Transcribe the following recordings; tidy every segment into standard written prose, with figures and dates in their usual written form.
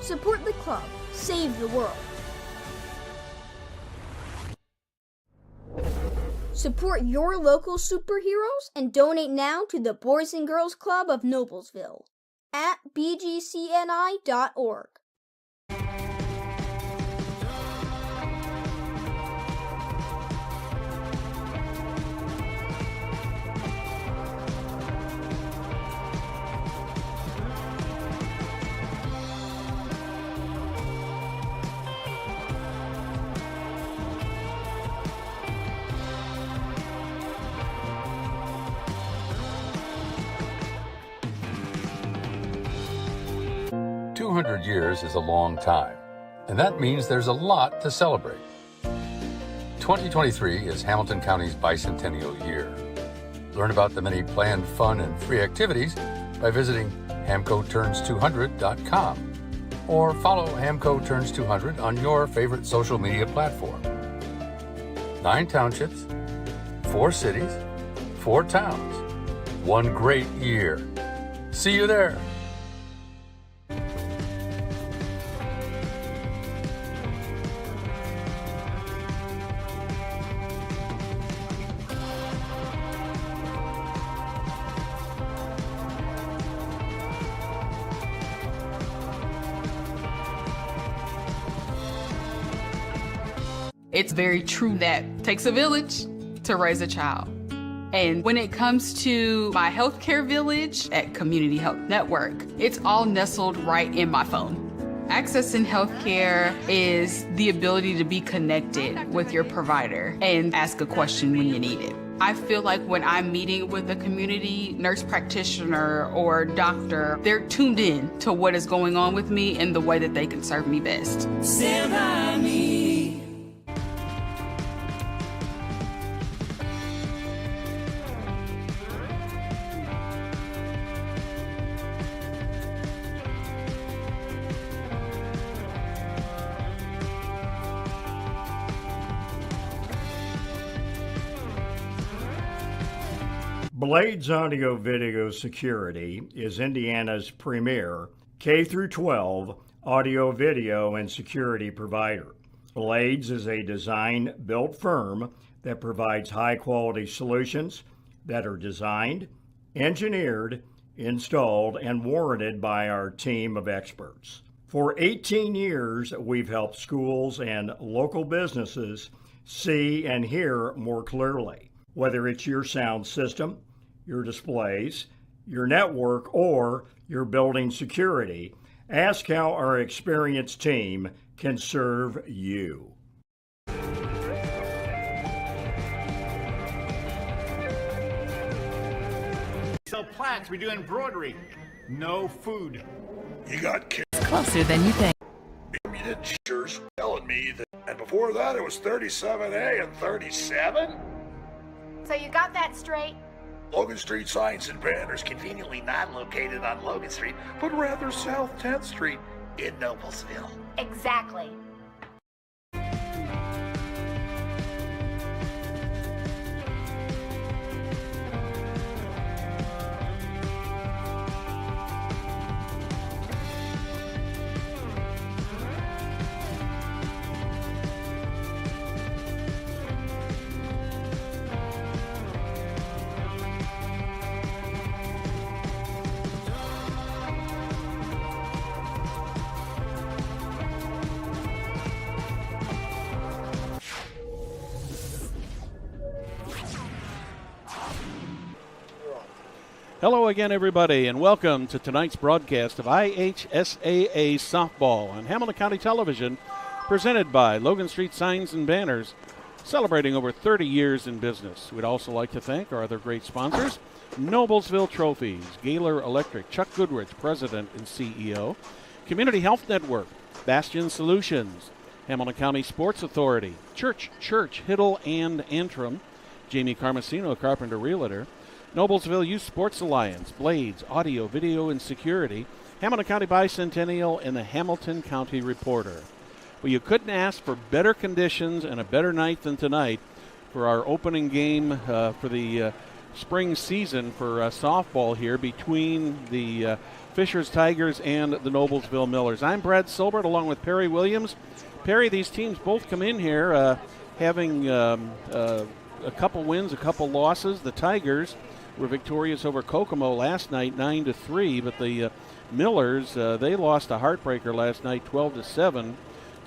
Support the club. Save the world. Support your local superheroes and donate now to the Boys and Girls Club of Noblesville at bgcni.org. 200 years is a long time, and that means there's a lot to celebrate. 2023 is Hamilton County's bicentennial year. Learn about the many planned fun and free activities by visiting hamcoturns200.com or follow Hamco Turns 200 on your favorite social media platform. 9 townships, 4 cities, 4 towns, 1 great year. See you there. It's very true that it takes a village to raise a child. And when it comes to my healthcare village at Community Health Network, it's all nestled right in my phone. Accessing healthcare is the ability to be connected with your provider and ask a question when you need it. I feel like when I'm meeting with a community nurse practitioner or doctor, they're tuned in to what is going on with me and the way that they can serve me best. Stand by me. Blades Audio Video Security is Indiana's premier K-12 audio, video, and security provider. Blades is a design-built firm that provides high-quality solutions that are designed, engineered, installed, and warranted by our team of experts. For 18 years, we've helped schools and local businesses see and hear more clearly. Whether it's your sound system, your displays, your network, or your building security, ask how our experienced team can serve you. Sell plaques, we do embroidery. No food. You got kids closer than you think. You did teachers telling me that, and before that it was 37A and 37? So you got that straight? Logan Street Signs and Banners, conveniently not located on Logan Street, but rather South 10th Street in Noblesville. Exactly. Hello again, everybody, and welcome to tonight's broadcast of IHSAA Softball on Hamilton County Television, presented by Logan Street Signs and Banners, celebrating over 30 years in business. We'd also like to thank our other great sponsors, Noblesville Trophies, Gaylor Electric, Chuck Goodrich, President and CEO, Community Health Network, Bastion Solutions, Hamilton County Sports Authority, Church, Hiddle, and Antrim, Jamie Carmesino, Carpenter Realtor, Noblesville Youth Sports Alliance, Blades, Audio, Video, and Security, Hamilton County Bicentennial, and the Hamilton County Reporter. Well, you couldn't ask for better conditions and a better night than tonight for our opening game for the spring season for softball here between the Fishers Tigers and the Noblesville Millers. I'm Brad Silbert along with Perry Williams. Perry, these teams both come in here having a couple wins, a couple losses. The Tigers were victorious over Kokomo last night, 9-3, but the Millers, they lost a heartbreaker last night, 12-7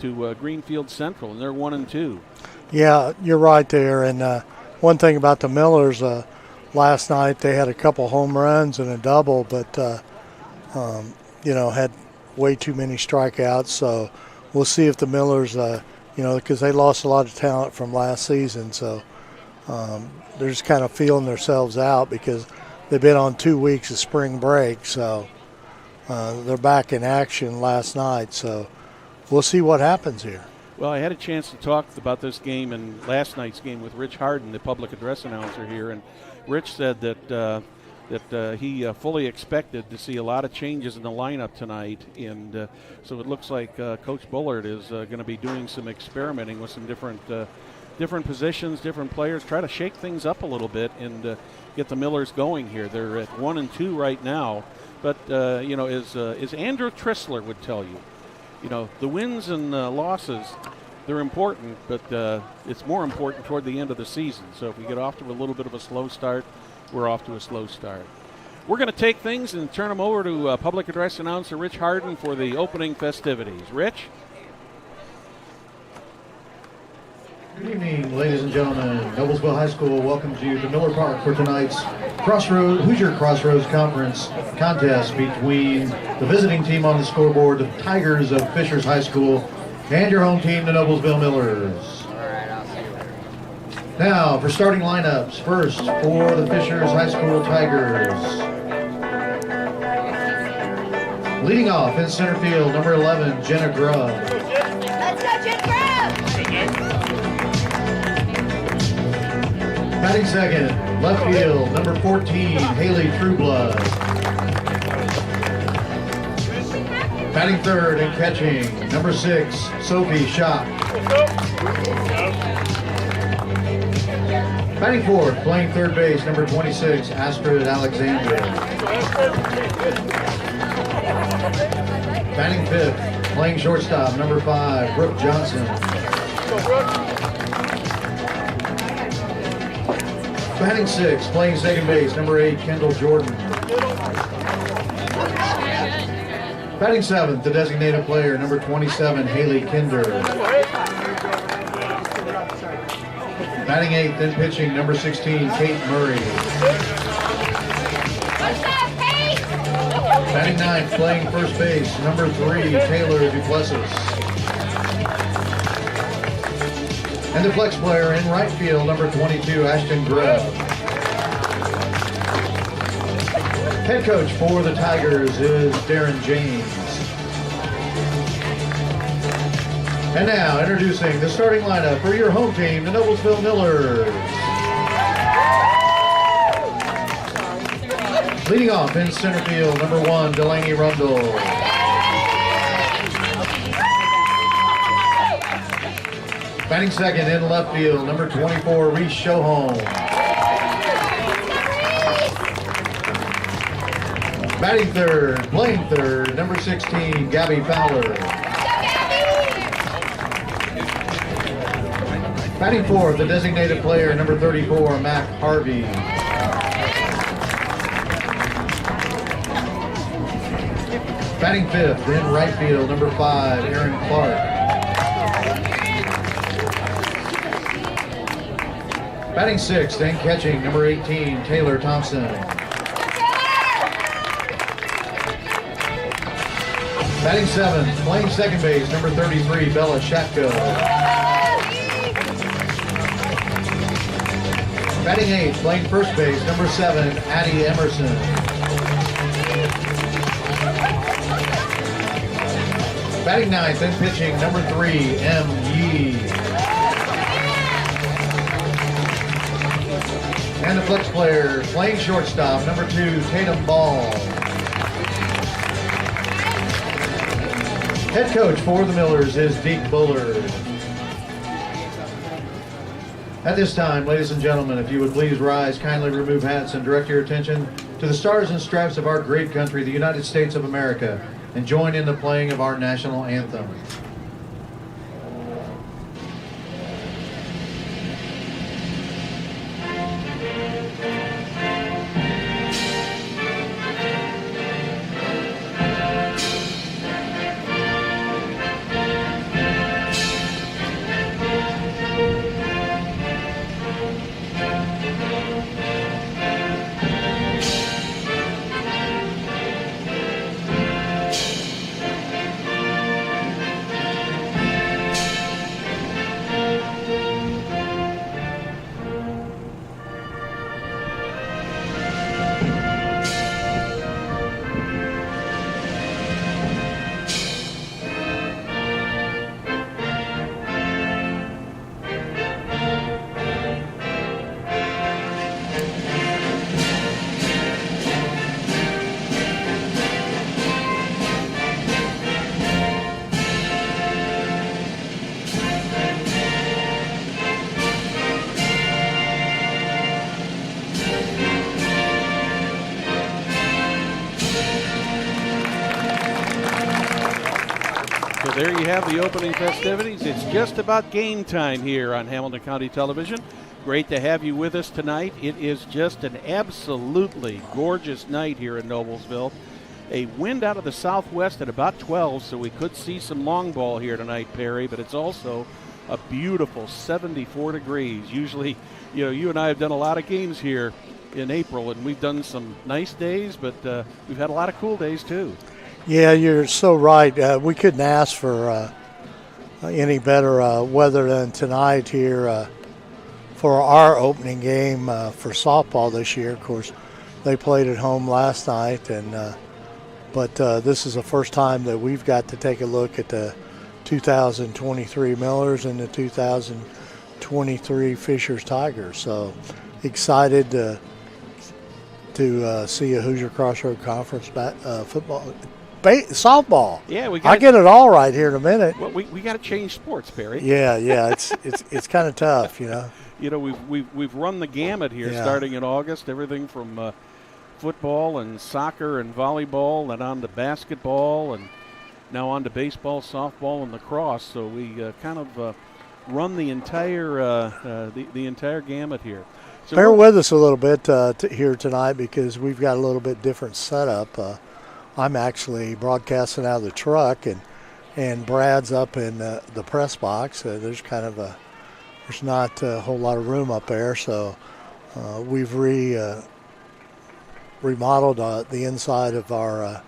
to Greenfield Central, and they're 1-2. Yeah, you're right there. And one thing about the Millers, last night they had a couple home runs and a double, but had way too many strikeouts. So we'll see if the Millers, because they lost a lot of talent from last season. So they're just kind of feeling themselves out because they've been on 2 weeks of spring break. So they're back in action last night. So we'll see what happens here. Well, I had a chance to talk about this game and last night's game with Rich Harden, the public address announcer here, and Rich said that he fully expected to see a lot of changes in the lineup tonight, and so it looks like Coach Bullard is going to be doing some experimenting with some different positions, different players, try to shake things up a little bit and get the Millers going here. They're at 1-2 right now, but as Andrew Trissler would tell you, the wins and losses, they're important, but it's more important toward the end of the season. So if we get off to a little bit of a slow start, we're off to a slow start. We're going to take things and turn them over to public address announcer Rich Harden for the opening festivities. Rich? Good evening, ladies and gentlemen. Noblesville High School welcomes you to Miller Park for tonight's Hoosier Crossroads Conference contest between the visiting team on the scoreboard, the Tigers of Fishers High School, and your home team, the Noblesville Millers. Now, for starting lineups, first for the Fishers High School Tigers. Leading off in center field, number 11, Jenna Grubb. Let's go, Jen Grubb! Batting second, left field, number 14, Haley Trueblood. Batting third and catching, number 6, Sophie Schock. Batting fourth, playing third base, number 26, Astrid Alexandria. Batting fifth, playing shortstop, number 5, Brooke Johnson. Batting sixth, playing second base, number 8, Kendall Jordan. Batting seventh, the designated player, number 27, Haley Kinder. Batting eighth and pitching, number 16, Kate Murray. Batting ninth, playing first base, number 3, Taylor Duplessis. And the flex player in right field, number 22, Ashton Grubb. Head coach for the Tigers is Darren James. And now, introducing the starting lineup for your home team, the Noblesville Millers. Leading off in center field, number 1, Delaney Rundle. Batting second in left field, number 24, Reese Shoholm. Batting third, playing third, number 16, Gabby Fowler. Batting fourth, the designated player, number 34, Mac Harvey. Batting fifth in right field, number 5, Aaron Clark. Batting sixth and catching, number 18, Taylor Thompson. Batting seventh, playing second base, number 33, Bella Shatko. Batting eighth, playing first base, number 7, Addie Emerson. Batting ninth and pitching, number 3, M. Yee. And the flex player, playing shortstop, number 2, Tatum Ball. Head coach for the Millers is Deke Bullard. At this time, ladies and gentlemen, if you would please rise, kindly remove hats, and direct your attention to to the stars and stripes of our great country, the United States of America, and join in the playing of our national anthem. There you have the opening festivities. It's just about game time here on Hamilton County Television. Great to have you with us tonight. It is just an absolutely gorgeous night here in Noblesville. A wind out of the southwest at about 12, so we could see some long ball here tonight, Perry, but it's also a beautiful 74 degrees. Usually, you and I have done a lot of games here in April, and we've done some nice days, but we've had a lot of cool days too. Yeah, you're so right. We couldn't ask for any better weather than tonight here for our opening game for softball this year. Of course, they played at home last night, but this is the first time that we've got to take a look at the 2023 Millers and the 2023 Fishers Tigers. So excited to see a Hoosier Crossroad Conference football. Softball. Yeah, I get it all right here in a minute. Well, we got to change sports, Perry. Yeah, it's kind of tough, We've run the gamut here, starting in August. Everything from football and soccer and volleyball, and on to basketball, and now on to baseball, softball, and lacrosse. So we kind of run the entire the entire gamut here. So bear with us a little bit here tonight because we've got a little bit different setup. I'm actually broadcasting out of the truck, and Brad's up in the press box. There's not a whole lot of room up there, so we've remodeled the inside of our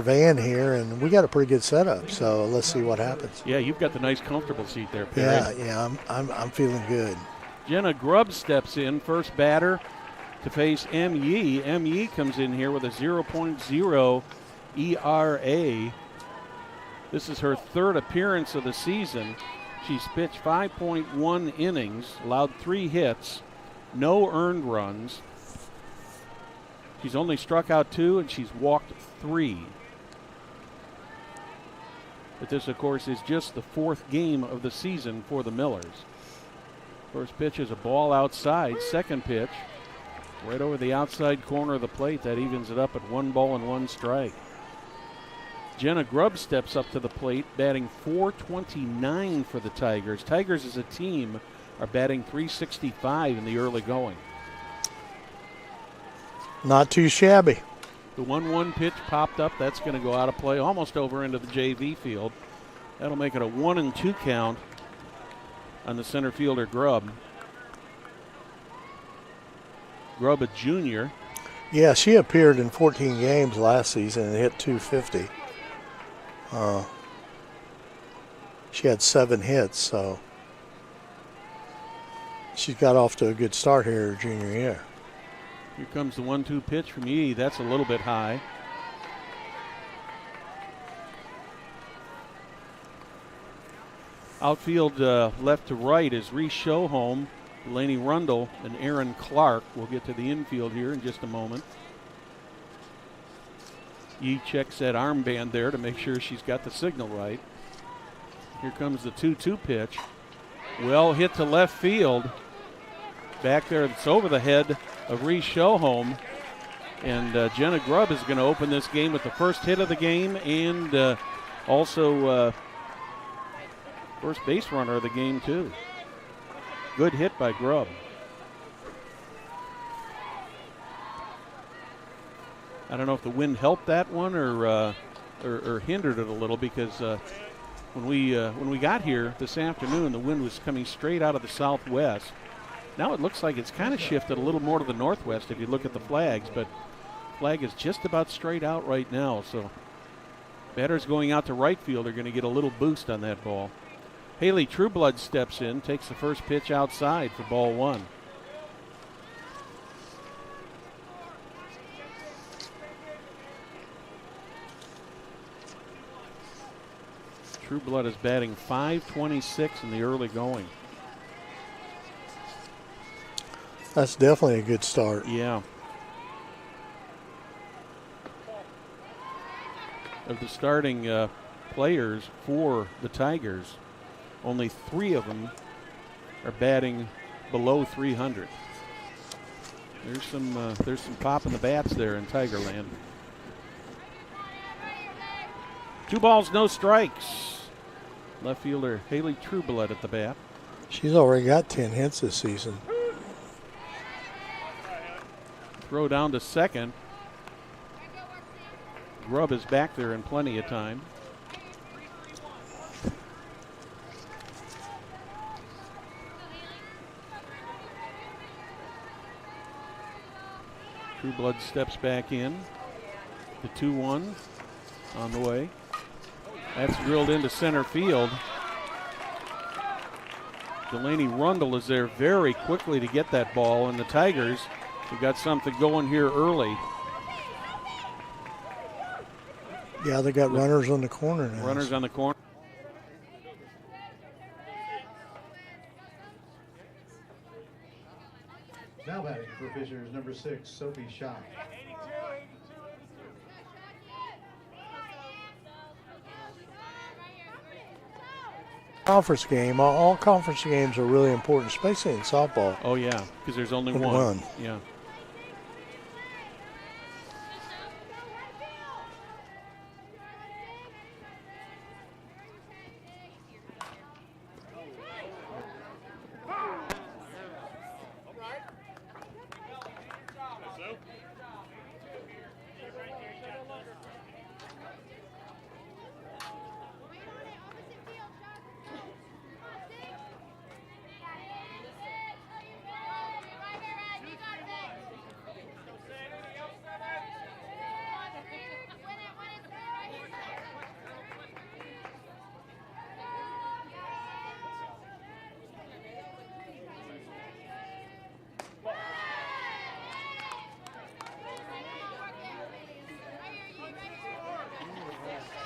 van here, and we got a pretty good setup. So let's see what happens. Yeah, you've got the nice, comfortable seat there, Perry. Yeah, I'm feeling good. Jenna Grubb steps in, first batter to face M. Yee. M. Yee comes in here with a 0.0 ERA. This is her third appearance of the season. She's pitched 5.1 innings, allowed 3 hits, no earned runs. She's only struck out 2, and she's walked 3. But this, of course, is just the 4th game of the season for the Millers. First pitch is a ball outside. Second pitch, right over the outside corner of the plate. That evens it up at 1 ball and 1 strike. Jenna Grubb steps up to the plate, batting .429 for the Tigers. Tigers as a team are batting .365 in the early going. Not too shabby. The 1-1 pitch popped up. That's going to go out of play, almost over into the JV field. That'll make it a 1-2 count on the center fielder Grubb. Grubb, a junior. Yeah, she appeared in 14 games last season and hit .250. She had 7 hits, so she's got off to a good start here her junior year. Here comes the 1-2 pitch from Yee. That's a little bit high. Outfield left to right is Reese Shoholm, Delaney Rundle, and Aaron Clark. We'll get to the infield here in just a moment. Yee checks that armband there to make sure she's got the signal right. Here comes the 2-2 pitch. Well hit to left field. Back there, it's over the head of Reese Shoholm. And Jenna Grubb is going to open this game with the first hit of the game and also first base runner of the game, too. Good hit by Grubb. I don't know if the wind helped that one or hindered it a little, because when we got here this afternoon, the wind was coming straight out of the southwest. Now it looks like it's kind of shifted a little more to the northwest if you look at the flags, but flag is just about straight out right now. So batters going out to right field are going to get a little boost on that ball. Haley Trueblood steps in, takes the first pitch outside for ball one. Trueblood is batting .526 in the early going. That's definitely a good start. Yeah. Of the starting players for the Tigers, only 3 of them are batting below 300. There's some pop in the bats there in Tigerland. 2 balls, no strikes. Left fielder Haley Trueblood at the bat. She's already got 10 hits this season. Throw down to second. Grubb is back there in plenty of time. Trueblood steps back in. The 2-1 on the way. That's drilled into center field. Delaney Rundle is there very quickly to get that ball, and the Tigers have got something going here early. Yeah, they got runners on the corner now. Runners on the corner. Now batting for Fishers, number 6, Sophie Shaw. Conference game. All conference games are really important, especially in softball. Oh yeah, because there's only one. One. Yeah.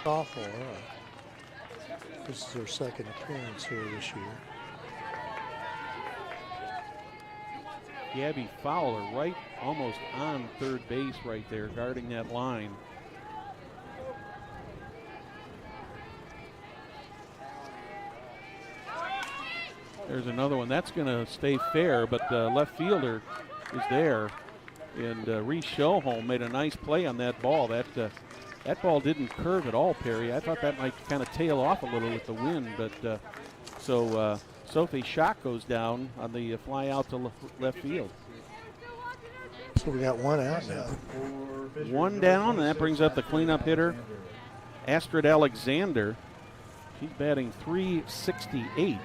Sophomore. This is their second appearance here this year. Gabby Fowler right almost on third base right there, guarding that line. There's another one. That's going to stay fair, but left fielder is there. And Reese Schoholm made a nice play on that ball. That ball didn't curve at all, Perry. I thought that might kind of tail off a little with the wind, but so Sophie Schock goes down on the fly out to left field. So we got one out now. One down, and that brings up the cleanup hitter, Astrid Alexander. She's batting .368.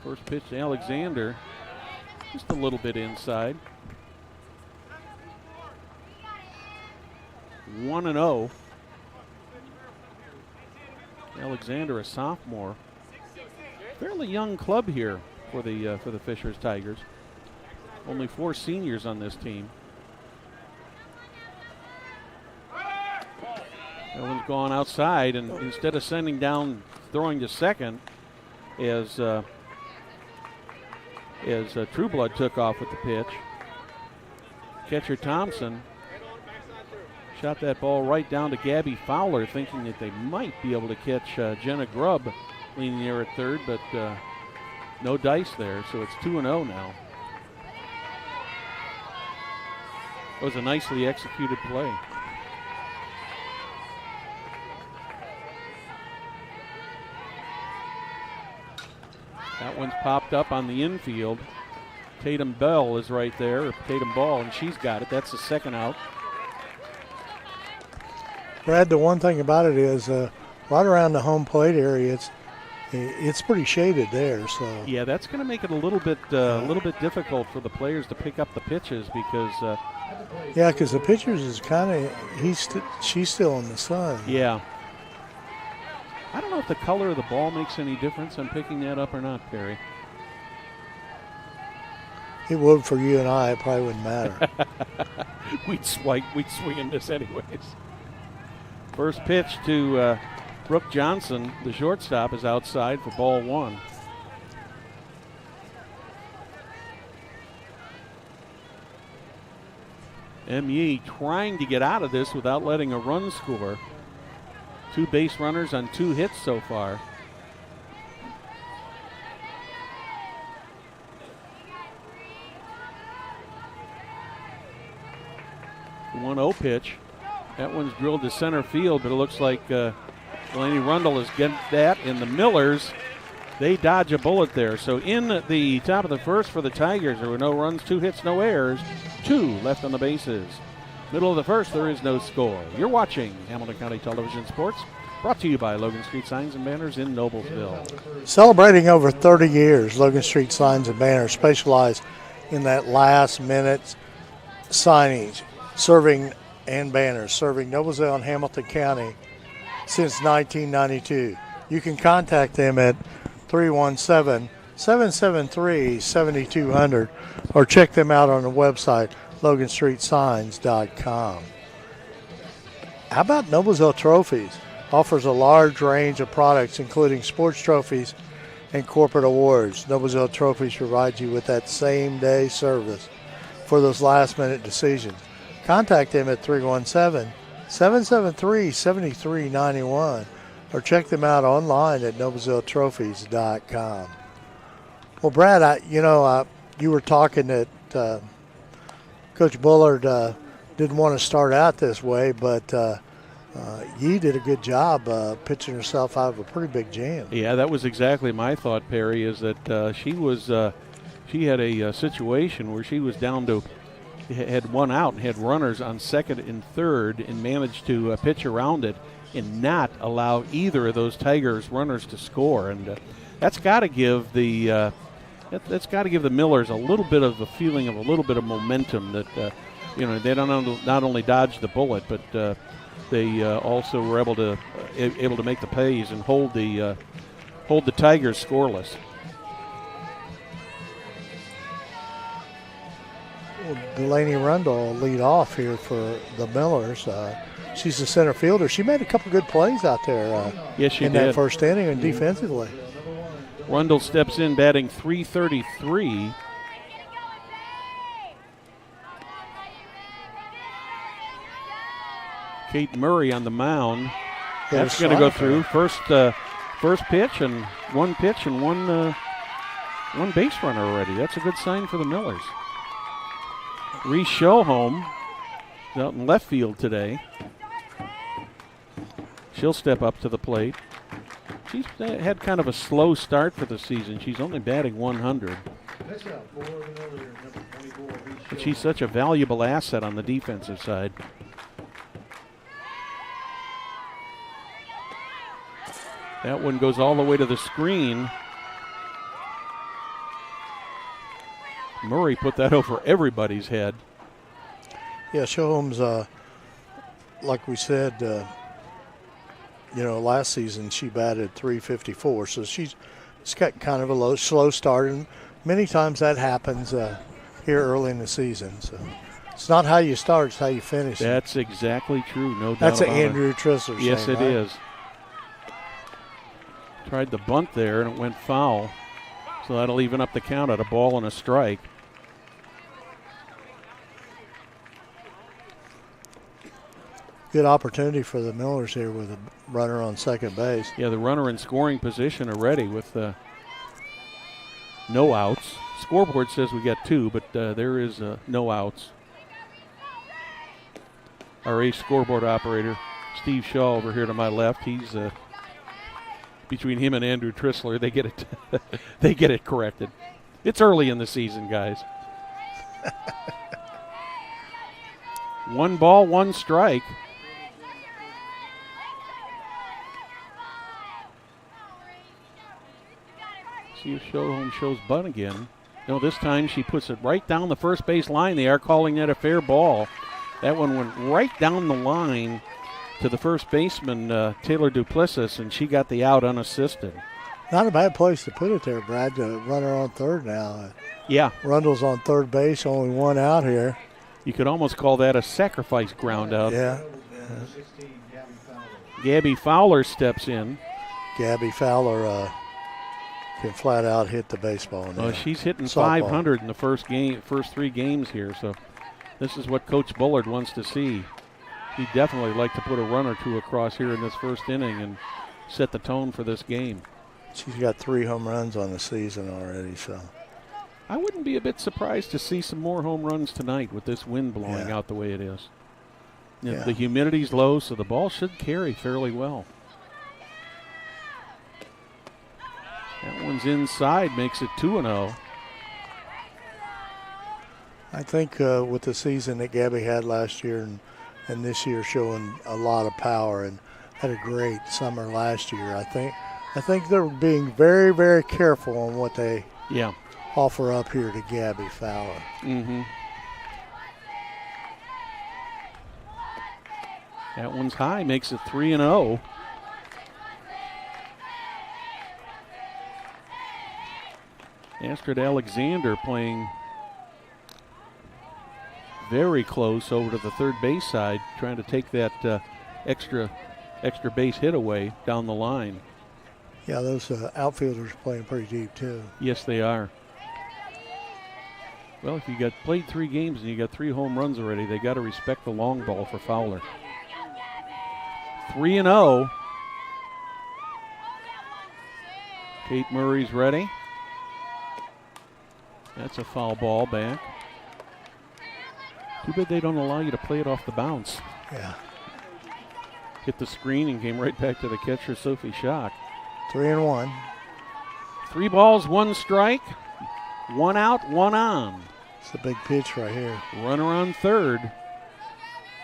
First pitch to Alexander, just a little bit inside. 1-0. Alexander, a sophomore. Fairly young club here for the Fishers Tigers. Only 4 seniors on this team. That one's gone outside, and instead of sending down, throwing to second, as Trueblood took off with the pitch. Catcher Thompson Shot that ball right down to Gabby Fowler, thinking that they might be able to catch Jenna Grubb leaning there at third, but no dice there, so it's 2-0 now. It was a nicely executed play. That one's popped up on the infield. Tatum Bell is right there, or Tatum Ball, and she's got it. That's the second out. Brad, the one thing about it is right around the home plate area, it's pretty shaded there. So yeah, that's going to make it a little bit difficult for the players to pick up the pitches because because the pitchers is kind of she's still in the sun. Yeah. I don't know if the color of the ball makes any difference on picking that up or not, Perry. It would for you and I. It probably wouldn't matter. We'd swing in this anyways. First pitch to Brooke Johnson, the shortstop, is outside for ball one. ME trying to get out of this without letting a run score. 2 base runners on 2 hits so far. The 1-0 pitch. That one's drilled to center field, but it looks like Delaney Rundle is getting that. And the Millers, they dodge a bullet there. So in the top of the first for the Tigers, there were no runs, 2 hits, no errors, 2 left on the bases. Middle of the first, there is no score. You're watching Hamilton County Television Sports, brought to you by Logan Street Signs and Banners in Noblesville. Celebrating over 30 years, Logan Street Signs and Banners specialize in that last-minute signage, serving Noblesville and Hamilton County since 1992. You can contact them at 317-773-7200 or check them out on the website, LoganStreetSigns.com. How about Noblesville Trophies? Offers a large range of products, including sports trophies and corporate awards. Noblesville Trophies provides you with that same-day service for those last-minute decisions. Contact them at 317-773-7391 or check them out online at NoblesvilleTrophies.com. Well, Brad, you were talking that Coach Bullard didn't want to start out this way, but Yee did a good job pitching herself out of a pretty big jam. Yeah, that was exactly my thought, Perry, is that she had a situation where she was down to had 1 out and had runners on second and third and managed to pitch around it and not allow either of those Tigers runners to score. And that's got to give the Millers a little bit of a feeling of a little bit of momentum that they don't not only dodged the bullet, but they also were able to make the plays and hold the Tigers scoreless. Delaney Rundle lead off here for the Millers. She's the center fielder. She made a couple good plays out there yes, she in did. That first inning and defensively. Rundle steps in batting .333. Kate Murray on the mound. That's going to go through. First pitch and one base runner already. That's a good sign for the Millers. Reese Schoholm is out in left field today. She'll step up to the plate. She's had kind of a slow start for the season. She's only batting .100. But she's such a valuable asset on the defensive side. That one goes all the way to the screen. Murray put that over everybody's head. Yeah, Schoholm's, like we said, last season she batted .354, so she's got kind of a slow start, and many times that happens here early in the season. So it's not how you start, it's how you finish. That's exactly true, no doubt That's about an Andrew Trissler. Yes, saying, it right? is. Tried the bunt there, and it went foul. So that'll even up the count at a ball and a strike. good opportunity for the Millers here with a runner on second base. Yeah, the runner in scoring position already with no outs. Scoreboard says we got 2, but there is no outs. Our ace scoreboard operator, Steve Shaw, over here to my left, he's between him and Andrew Trissler, they get it they get it corrected. It's early in the season, guys. 1 ball, 1 strike. See if Showhome shows bunt again. No, this time she puts it right down the first base line. They are calling that a fair ball. That one went right down the line to the first baseman, Taylor Duplessis, and she got the out unassisted. Not a bad place to put it there, Brad. The runner on third now. Yeah. Rundle's on third base, only 1 out here. You could almost call that a sacrifice ground out. Yeah. Gabby Fowler steps in. Gabby Fowler can flat out hit the baseball now. Well, she's hitting Softball. 500 in the first 3 games here, so this is what Coach Bullard wants to see. He'd definitely like to put a run or 2 across here in this first inning and set the tone for this game. She's got 3 home runs on the season already, so. I wouldn't be a bit surprised to see some more home runs tonight with this wind blowing out the way it is. Yeah. The humidity's low, so the ball should carry fairly well. That one's inside, makes it 2-0. I think with the season that Gabby had last year and this year showing a lot of power and had a great summer last year, I think they're being very, very careful on what they offer up here to Gabby Fowler. Mm-hmm. That one's high, makes it 3-0. Astrid Alexander playing very close over to the third base side, trying to take that extra base hit away down the line. Yeah, those outfielders playing pretty deep too. Yes, they are. Well, if you played 3 games and you got 3 home runs already, they got to respect the long ball for Fowler. 3-0. Kate Murray's ready. That's a foul ball back. Too bad they don't allow you to play it off the bounce. Yeah. Hit the screen and came right back to the catcher, Sophie Schock. 3-1. 3 balls, 1 strike. 1 out, 1 on. It's a big pitch right here. Runner on third.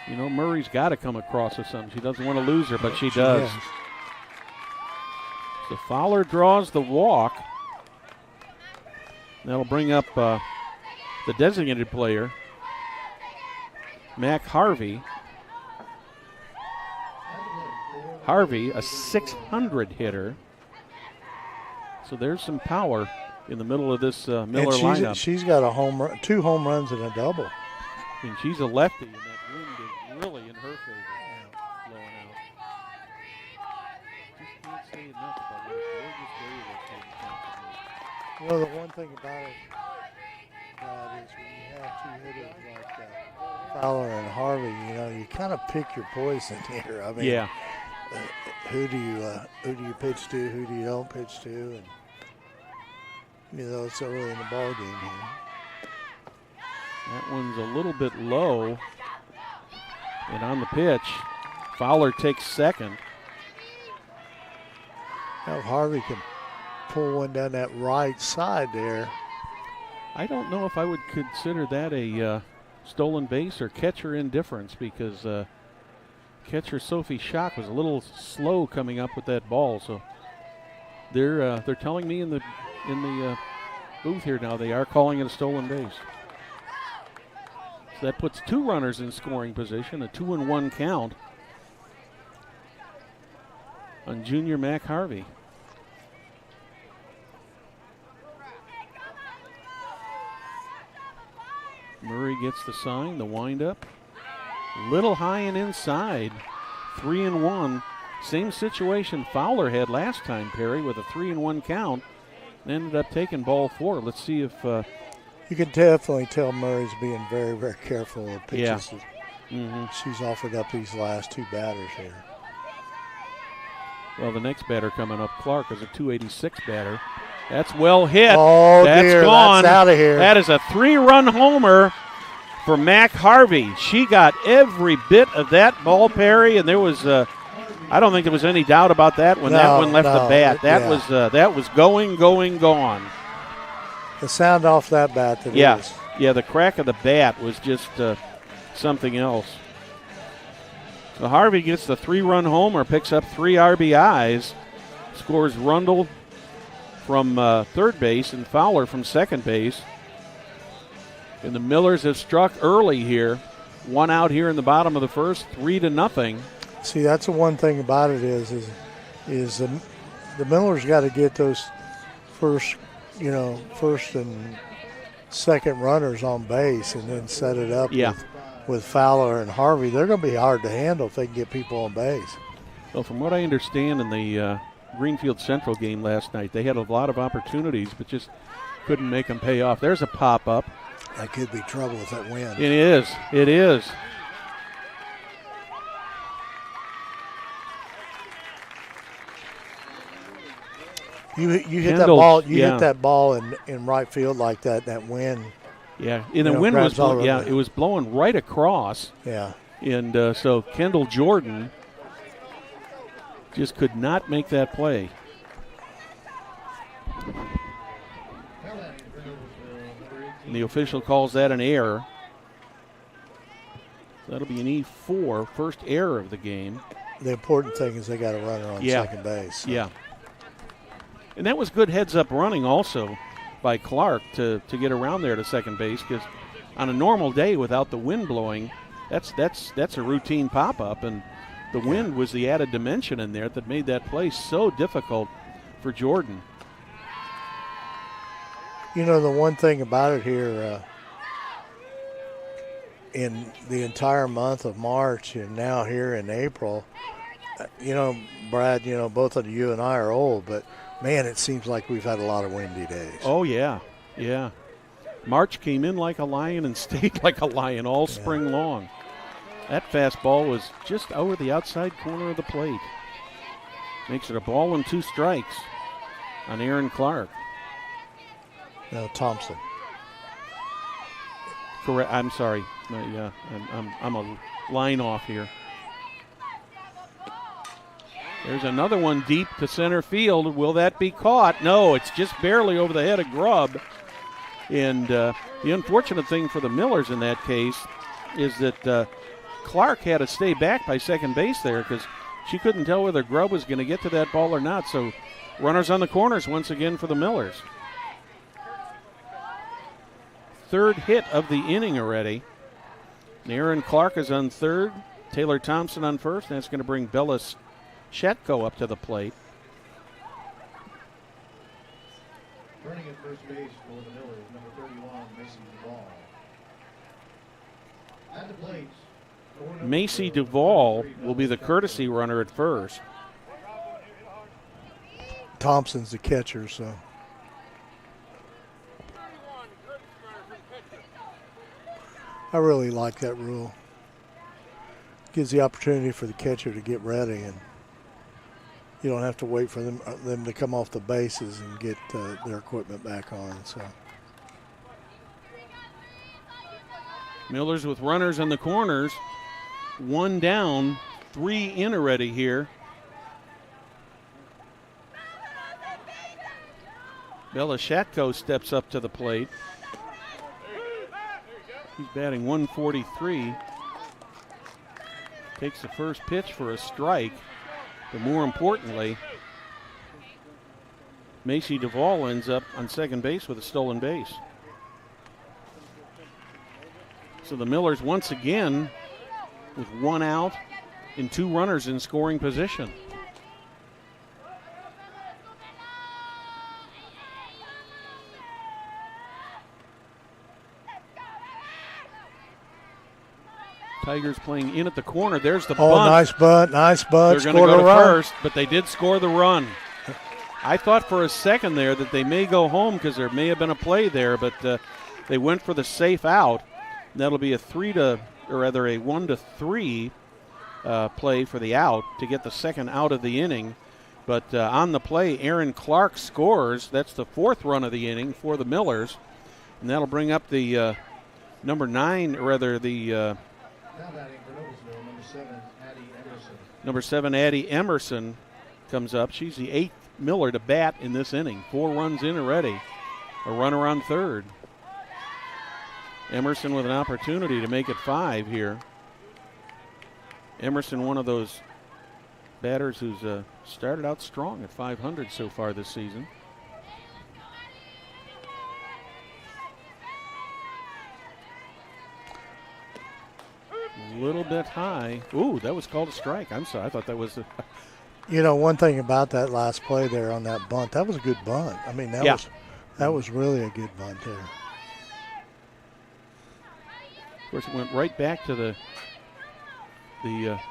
You know, Murray's got to come across with something. She doesn't want to lose her, but she does. Yeah. So Fowler draws the walk. That'll bring up the designated player, Mac Harvey. Harvey, a 600 hitter. So there's some power in the middle of this Miller lineup. She's got a home run, 2 home runs and a double. I mean, she's a lefty, and that wind is really in her favor. Blowing out. Just can't say enough about what a gorgeous day it is. You know, the one thing about it, Brad, is when you have 2 hitters like Fowler and Harvey, you know, you kind of pick your poison here. I mean, yeah. Who do you pitch to? Who do you don't pitch to? And you know, it's early in the ball game here. That one's a little bit low, and on the pitch, Fowler takes second. Now if Harvey can pull one down that right side there. I don't know if I would consider that a stolen base or catcher indifference, because catcher Sophie Schock was a little slow coming up with that ball. So they're telling me in the booth here now they are calling it a stolen base. So that puts 2 runners in scoring position, a 2-1 count on junior Mac Harvey. Murray gets the sign, the windup. Little high and inside. 3-1. Same situation Fowler had last time, Perry, with a 3-1 count. And ended up taking ball 4. Let's see if... you can definitely tell Murray's being very, very careful of pitches She's offered up these last 2 batters here. Well, the next batter coming up, Clark, is a 286 batter. That's well hit. Oh, that's dear, gone. that's out of here. That is a 3-run homer for Mac Harvey. She got every bit of that ball, Perry, and there was I don't think there was any doubt about that when that one left the bat. That was going, gone. The sound off that bat. Yeah, the crack of the bat was just something else. So Harvey gets the 3-run homer, picks up 3 RBIs, scores Rundle from third base and Fowler from second base. And the Millers have struck early here. 1 out here in the bottom of the first, 3-0. See, that's the one thing about it is the Millers got to get those first and second runners on base and then set it up with Fowler and Harvey. They're going to be hard to handle if they can get people on base. Well, from what I understand in the Greenfield Central game last night, they had a lot of opportunities but just couldn't make them pay off. There's a pop-up. That could be trouble if it wins. It is. It is. You hit that ball. Hit that ball in right field like that. That wind. Yeah, and the wind was it was blowing right across. Yeah. And so Kendall Jordan just could not make that play. And the official calls that an error. That'll be an E4, first error of the game. The important thing is they got a runner on second base. So. Yeah. And that was good heads-up running also by Clark to get around there to second base, because on a normal day without the wind blowing, that's a routine pop-up, and the wind was the added dimension in there that made that play so difficult for Jordan. You know, the one thing about it here, in the entire month of March and now here in April, Brad, both of you and I are old, but man, it seems like we've had a lot of windy days. Oh, yeah. March came in like a lion and stayed like a lion all spring long. That fastball was just over the outside corner of the plate. Makes it a ball and 2 strikes on Aaron Clark. No, Thompson. Correct. I'm sorry. I'm a line off here. There's another one deep to center field. Will that be caught? No, it's just barely over the head of Grubb. And the unfortunate thing for the Millers in that case is that Clark had to stay back by second base there because she couldn't tell whether Grubb was going to get to that ball or not. So runners on the corners once again for the Millers. Third hit of the inning already. And Aaron Clark is on third. Taylor Thompson on first. And that's going to bring Bella Shetko up to the plate. Running at first base for the Millers, number 31, Macy Duvall. At the plate, Macy Duvall will be the courtesy runner at first. Thompson's the catcher, so. I really like that rule. Gives the opportunity for the catcher to get ready, and you don't have to wait for them to come off the bases and get their equipment back on. So Millers with runners in the corners. 1 down, 3 in already here. Bella Shatko steps up to the plate. He's batting 143. Takes the first pitch for a strike. But more importantly, Macy Duvall ends up on second base with a stolen base. So the Millers once again with 1 out and 2 runners in scoring position. Tigers playing in at the corner. There's the bunt. Oh, nice bunt. They're going to go to first, but they did score the run. I thought for a second there that they may go home because there may have been a play there, but they went for the safe out. That'll be a 3-0 or rather a 1-3 play for the out to get the second out of the inning. But on the play, Aaron Clark scores. That's the 4th run of the inning for the Millers. And that'll bring up the number 7, Addie Emerson comes up. She's the 8th Miller to bat in this inning. 4 runs in already. A runner on third. Emerson with an opportunity to make it 5 here. Emerson, one of those batters who's started out strong at 500 so far this season. A little bit high. Ooh, that was called a strike. I'm sorry. I thought that was You know, one thing about that last play there on that bunt, that was a good bunt. I mean, that was really a good bunt there. Of course, it went right back to the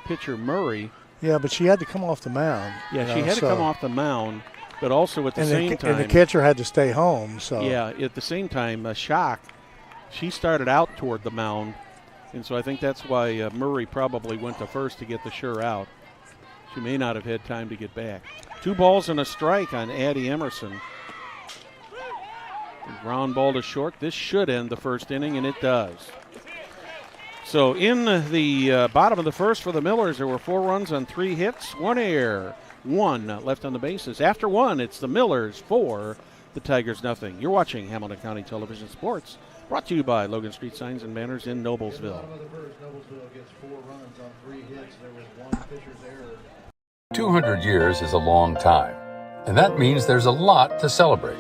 pitcher Murray. Yeah, but she had to come off the mound. Yeah, she had to come off the mound, but also at the same time. And the catcher had to stay home. So yeah, at the same time, Shock, she started out toward the mound, and so I think that's why Murray probably went to first to get the sure out. She may not have had time to get back. 2 balls and a strike on Addie Emerson. Ground ball to short. This should end the first inning, and it does. So in the bottom of the first for the Millers, there were 4 runs on 3 hits, 1 error, 1 left on the bases. After 1, it's the Millers 4, the Tigers nothing. You're watching Hamilton County Television Sports, brought to you by Logan Street Signs and Banners in Noblesville. Noblesville gets 4 runs on 3 hits. There was 1 pitcher's error. 200 years is a long time, and that means there's a lot to celebrate.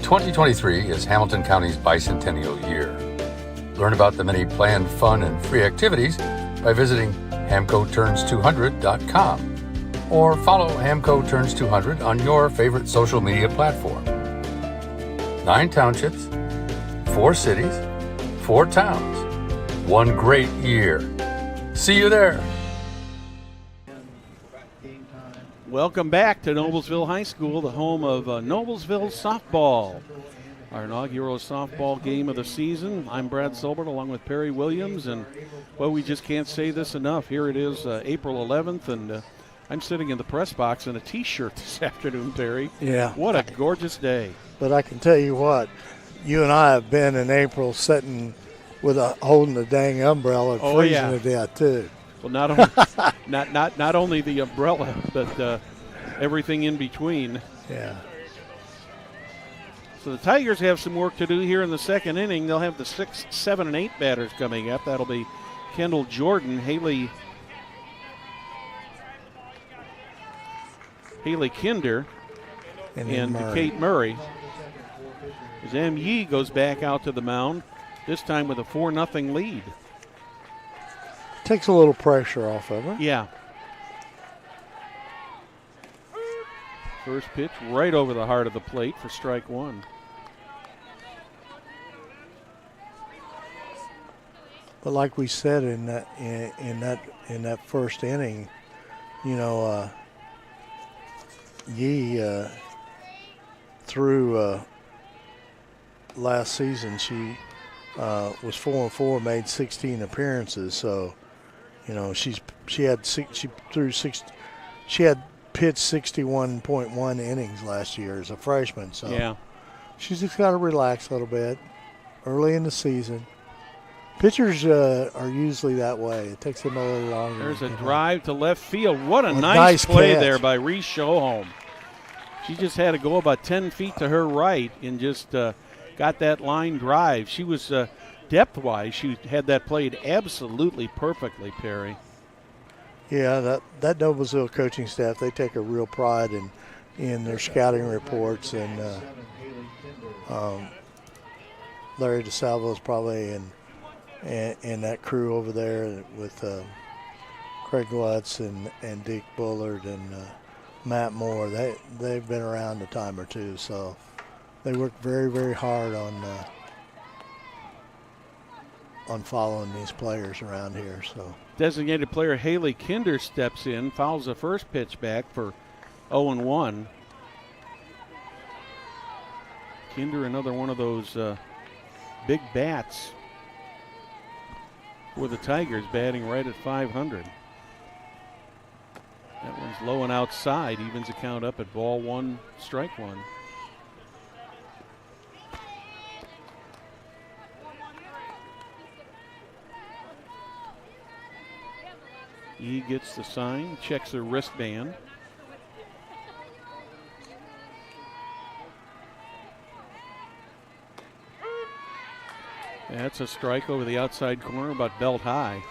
2023 is Hamilton County's bicentennial year. Learn about the many planned fun and free activities by visiting hamcoturns200.com or follow Hamco Turns 200 on your favorite social media platform. 9 townships, 4 cities, 4 towns, 1 great year. See you there. Welcome back to Noblesville High School, the home of Noblesville softball. Our inaugural softball game of the season. I'm Brad Silbert along with Perry Williams, and well, we just can't say this enough. Here it is, April 11th, and I'm sitting in the press box in a T-shirt this afternoon, Perry. Yeah. What a gorgeous day. But I can tell you what, you and I have been in April sitting with holding the dang umbrella and freezing to death too. Well, not only not only the umbrella, but everything in between. Yeah. So the Tigers have some work to do here in the second inning. They'll have the 6, 7, and 8 batters coming up. That'll be Kendall Jordan, Haley Kinder, and Kate Murray. As M.Yee goes back out to the mound, this time with a 4-0 lead. Takes a little pressure off of her. Yeah. First pitch right over the heart of the plate for strike 1. But like we said in that first inning, you know, Yee through last season she was 4-4, made 16 appearances. So, you know, she had pitched 61.1 innings last year as a freshman. So yeah, she's just got to relax a little bit early in the season. Pitchers are usually that way. It takes them a little longer. There's a drive to left field. What a nice play catch there by Reese Schoholm. She just had to go about 10 feet to her right and just got that line drive. She was depth-wise, she had that played absolutely perfectly, Perry. Yeah, that Noblesville coaching staff, they take a real pride in their scouting reports, and Larry DeSalvo is probably in that crew over there with Craig Lutz and Deke Bullard and Matt Moore. They've been around a time or two, so they work very, very hard on following these players around here. So designated player Haley Kinder steps in, fouls the first pitch back for 0-1. Kinder, another one of those big bats. for the Tigers, batting right at 500. That one's low and outside, evens the count up at ball one, strike one. He gets the sign, checks the wristband. That's a strike over the outside corner, about belt high.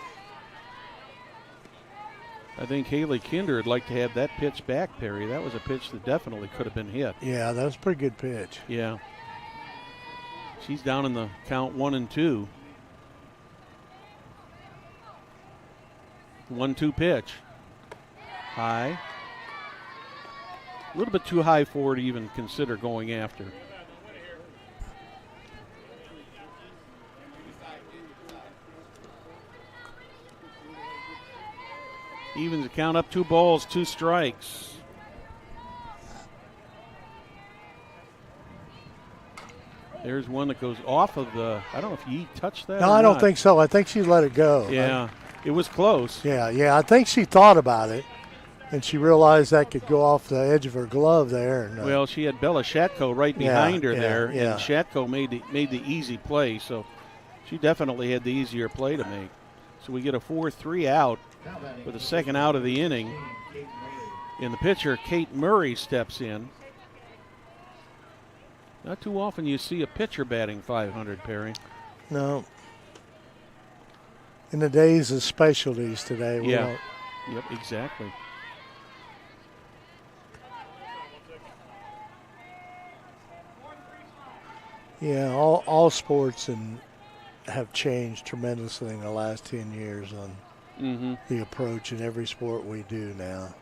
I think Haley Kinder would like to have that pitch back, Perry. That was a pitch that definitely could have been hit. Yeah, that was a pretty good pitch. Yeah. She's down in the count 1-2. 1-2 pitch. High. A little bit too high for her to even consider going after. Evens the count up, 2 balls, 2 strikes. There's one that goes off of the, I don't know if Yee touched that. No, I don't think so. I think she let it go. Yeah, it was close. Yeah. I think she thought about it, and she realized that could go off the edge of her glove there. And, well, she had Bella Shatko right behind her there, yeah. and Shatko made the easy play, so she definitely had the easier play to make. So we get a 4-3 out with the second out of the inning. And the pitcher, Kate Murray, steps in. Not too often you see a pitcher batting 500, Perry. No. In the days of specialties today. We don't. Yep, exactly. Yeah, all sports have changed tremendously in the last 10 years on the approach in every sport we do now.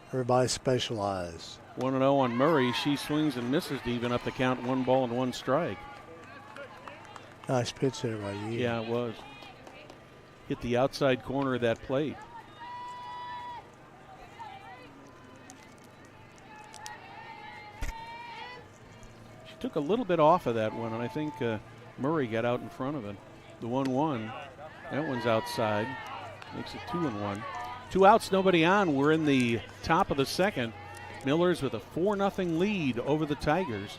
Everybody's specialized. 1-0 on Murray. She swings and misses to even up the count, 1 ball and 1 strike. Nice pitch there by Yee. Yeah, it was. Hit the outside corner of that plate. She took a little bit off of that one, and I think Murray got out in front of it. The 1-1. That one's outside. Makes it 2-1. 2 outs, nobody on. We're in the top of the second. Millers with a 4-0 lead over the Tigers.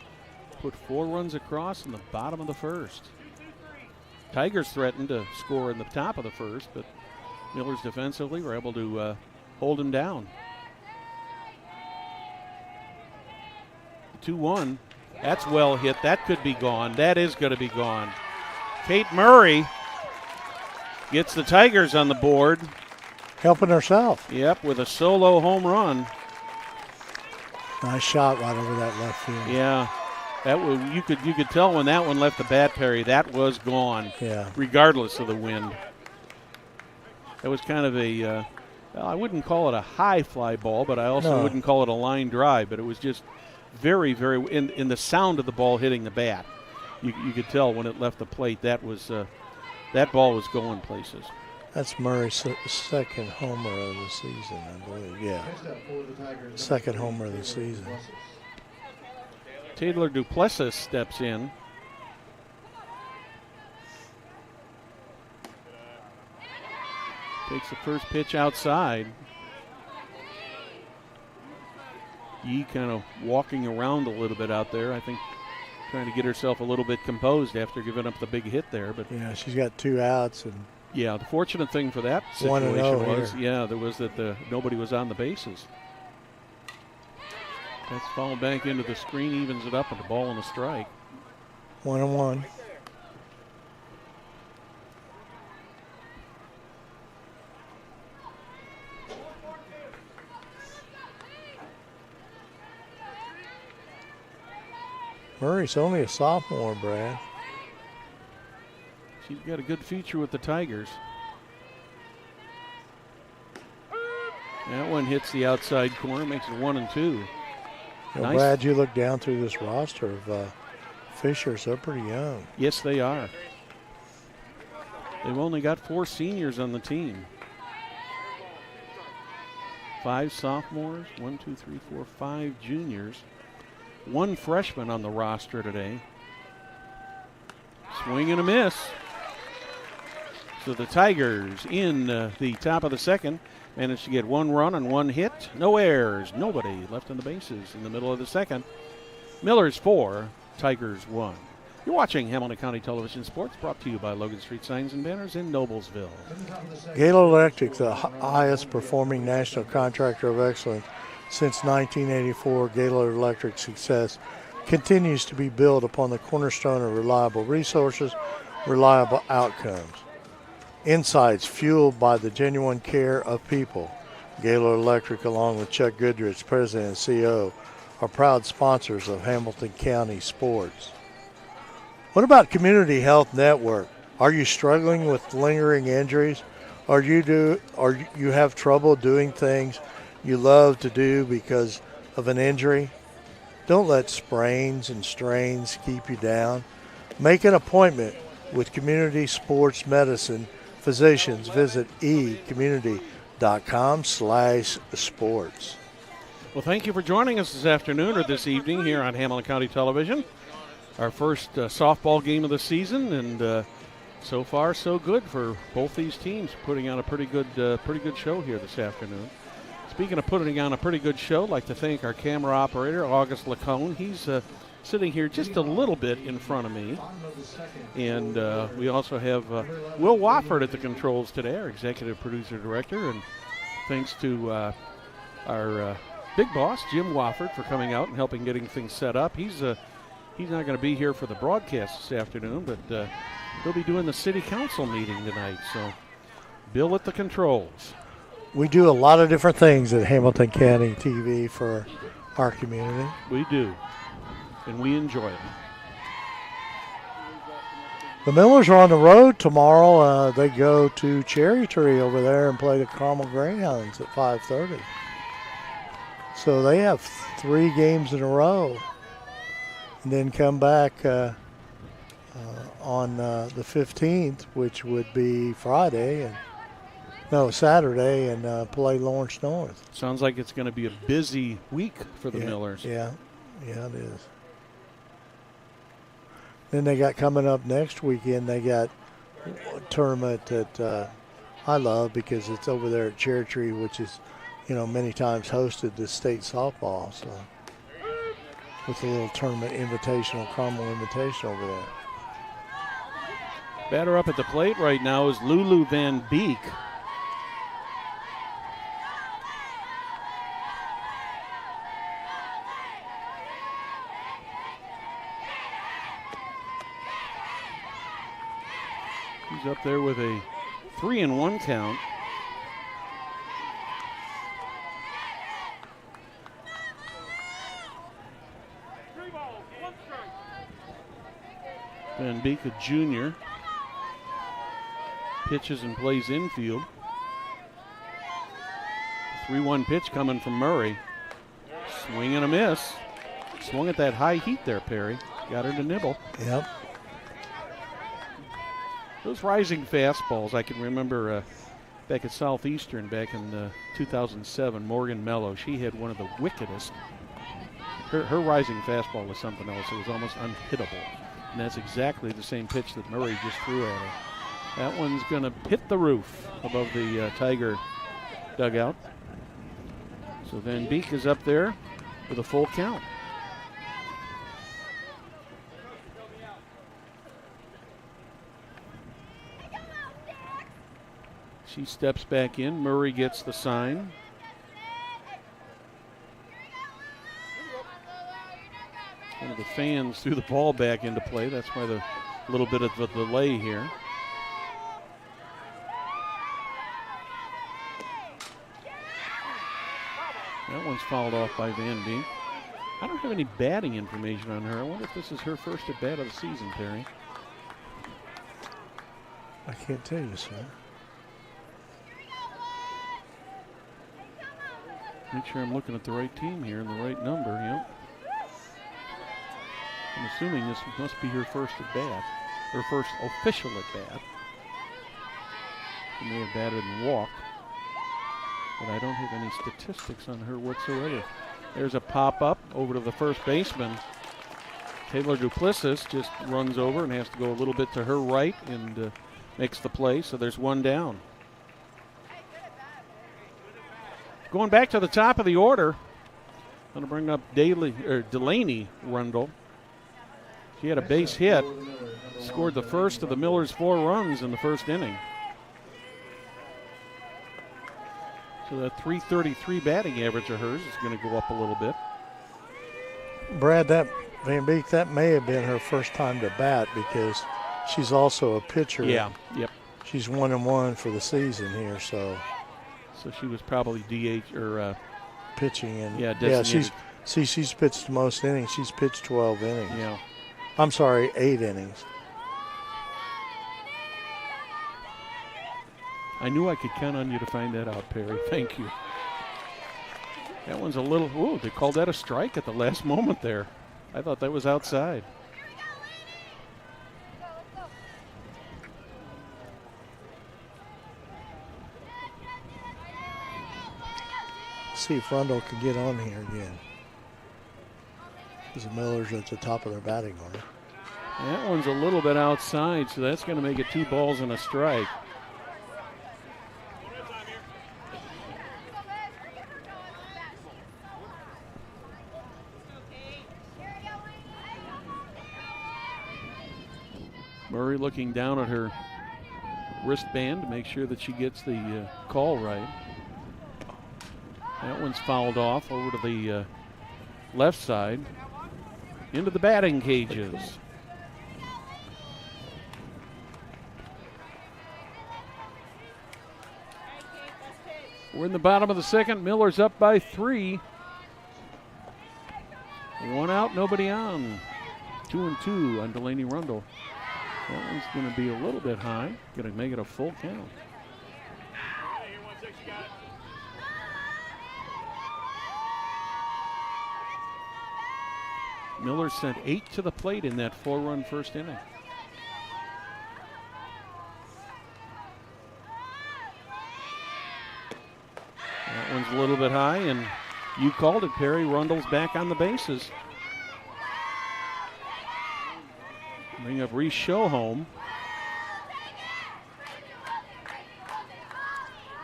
Put 4 runs across in the bottom of the first. Tigers threatened to score in the top of the first, but Millers defensively were able to hold him down. 2-1. That's well hit. That could be gone. That is going to be gone. Kate Murray gets the Tigers on the board. Helping herself. Yep, with a solo home run. Nice shot right over that left field. Yeah, that was, you could tell when that one left the bat, Perry. That was gone. Yeah. Regardless of the wind. That was kind of a, well, I wouldn't call it a high fly ball, but I also wouldn't call it a line drive. But it was just very, very in the sound of the ball hitting the bat. You could tell when it left the plate that was that ball was going places. That's Murray's second homer of the season, I believe. Yeah, second homer of the season. Taylor Duplessis steps in. Takes the first pitch outside. Yee kind of walking around a little bit out there. I think trying to get herself a little bit composed after giving up the big hit there. But yeah, she's got 2 outs and. Yeah, the fortunate thing for that situation was, there was that nobody was on the bases. That's fouled back into the screen, evens it up with a ball and a strike. 1-1. Murray's only a sophomore, Brad. She's got a good future with the Tigers. That one hits the outside corner, makes it 1-2. Nice. Brad, you look down through this roster of Fishers. They're pretty young. Yes, they are. They've only got 4 seniors on the team. 5 sophomores, 1, 2, 3, 4, 5 juniors. 1 freshman on the roster today. Swing and a miss. So the Tigers in the top of the second managed to get 1 run and 1 hit. No errors, nobody left on the bases in the middle of the second. Millers 4, Tigers 1. You're watching Hamilton County Television Sports, brought to you by Logan Street Signs and Banners in Noblesville. Gaylord Electric, the highest performing national contractor of excellence since 1984, Gaylord Electric's success continues to be built upon the cornerstone of reliable resources, reliable outcomes. Insights fueled by the genuine care of people. Gaylord Electric, along with Chuck Goodrich, President and CEO, are proud sponsors of Hamilton County sports. What about Community Health Network? Are you struggling with lingering injuries? Or you have trouble doing things you love to do because of an injury? Don't let sprains and strains keep you down. Make an appointment with Community Sports Medicine physicians. Visit ecommunity.com/sports. Well, thank you for joining us this afternoon or this evening here on Hamilton County Television. Our first softball game of the season, and so far so good for both these teams, putting on a pretty good show here this afternoon. Speaking of putting on a pretty good show, I'd like to thank our camera operator, August Lacone. He's sitting here just a little bit in front of me. And we also have Will Wofford at the controls today, our executive producer director. And thanks to our big boss, Jim Wofford, for coming out and helping getting things set up. He's not going to be here for the broadcast this afternoon, but he'll be doing the city council meeting tonight. So Bill at the controls. We do a lot of different things at Hamilton County TV for our community. We do, and we enjoy it. The Millers are on the road tomorrow. They go to Cherry Tree over there and play the Carmel Greyhounds at 5:30. So they have 3 games in a row. And then come back on the 15th, which would be Saturday, and play Lawrence North. Sounds like it's going to be a busy week for the Millers. Yeah, it is. Then they got coming up next weekend, they got a tournament that I love because it's over there at Cherry Tree, which is, many times hosted the state softball. So with a little tournament invitational, Carmel Invitational over there. Batter up at the plate right now is Lulu Van Beek. He's up there with a 3-1 count. Van Beek, a junior, pitches and plays infield. 3-1 pitch coming from Murray. Swing and a miss. Swung at that high heat there, Perry. Got her to nibble. Yep. Those rising fastballs, I can remember back at Southeastern back in 2007, Morgan Mello, she had one of the wickedest. Her rising fastball was something else. It was almost unhittable. And that's exactly the same pitch that Murray just threw at her. That one's going to hit the roof above the Tiger dugout. So Van Beek is up there with a full count. She steps back in. Murray gets the sign. One of the fans threw the ball back into play. That's why the little bit of the delay here. That one's fouled off by Van Beek. I don't have any batting information on her. I wonder if this is her first at bat of the season, Terry. I can't tell you, sir. Make sure I'm looking at the right team here and the right number. Yep. I'm assuming this must be her first at bat, her first official at bat. She may have batted and walked, but I don't have any statistics on her whatsoever. There's a pop-up over to the first baseman. Taylor Duplessis just runs over and has to go a little bit to her right and makes the play, so there's one down. Going back to the top of the order, going to bring up Delaney Rundle. She had a base hit, scored the first of the Millers' 4 runs in the first inning. So that .333 batting average of hers is going to go up a little bit. Brad, that Van Beek, that may have been her first time to bat because she's also a pitcher. Yeah, yep. She's 1-1 for the season here, so she was probably DH or pitching and designated. she's pitched the most innings. She's pitched 12 innings. Yeah. I'm sorry, 8 innings. I knew I could count on you to find that out, Perry. Thank you. That one's a little, ooh, they called that a strike at the last moment there. I thought that was outside. See if Rundle can get on here again. Because the Millers are at the top of their batting order. That one's a little bit outside, so that's going to make it 2 balls and a strike. Murray looking down at her wristband to make sure that she gets the call right. That one's fouled off over to the left side into the batting cages. We're in the bottom of the second. Miller's up by 3. 1 out, nobody on. 2-2 on Delaney Rundle. That one's going to be a little bit high. Going to make it a full count. Miller sent 8 to the plate in that 4-run first inning. That one's a little bit high, and you called it, Perry. Rundle's back on the bases. Bring up Reese Shohome.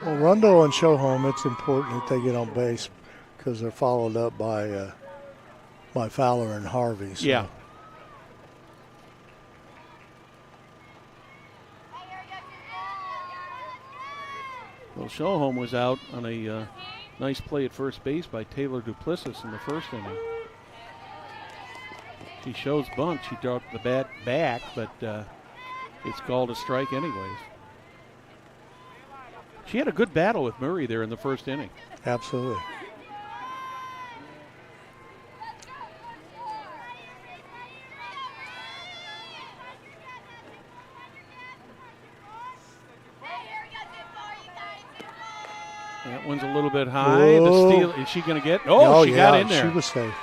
Well, Rundle and Shohome, it's important that they get on base because they're followed up by Fowler and Harvey. So. Yeah. Well, Shohome was out on a nice play at first base by Taylor Duplessis in the first inning. She shows bunt. She dropped the bat back, but it's called a strike anyways. She had a good battle with Murray there in the first inning. Absolutely. That one's a little bit high. The steal, is she going to get? Oh, she got in there. She was safe.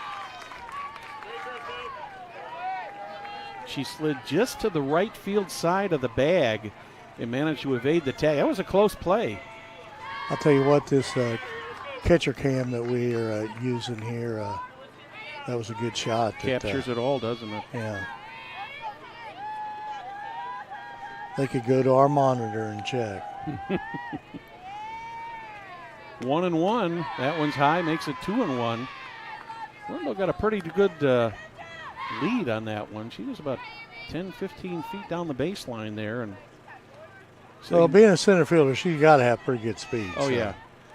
She slid just to the right field side of the bag and managed to evade the tag. That was a close play. I'll tell you what, this catcher cam that we are using here, that was a good shot. Captures it all, doesn't it? Yeah. They could go to our monitor and check. 1-1. That one's high, makes it 2-1. Rundle got a pretty good lead on that one. She was about 10, 15 feet down the baseline there. And so being a center fielder, she's got to have pretty good speed. Oh, yeah.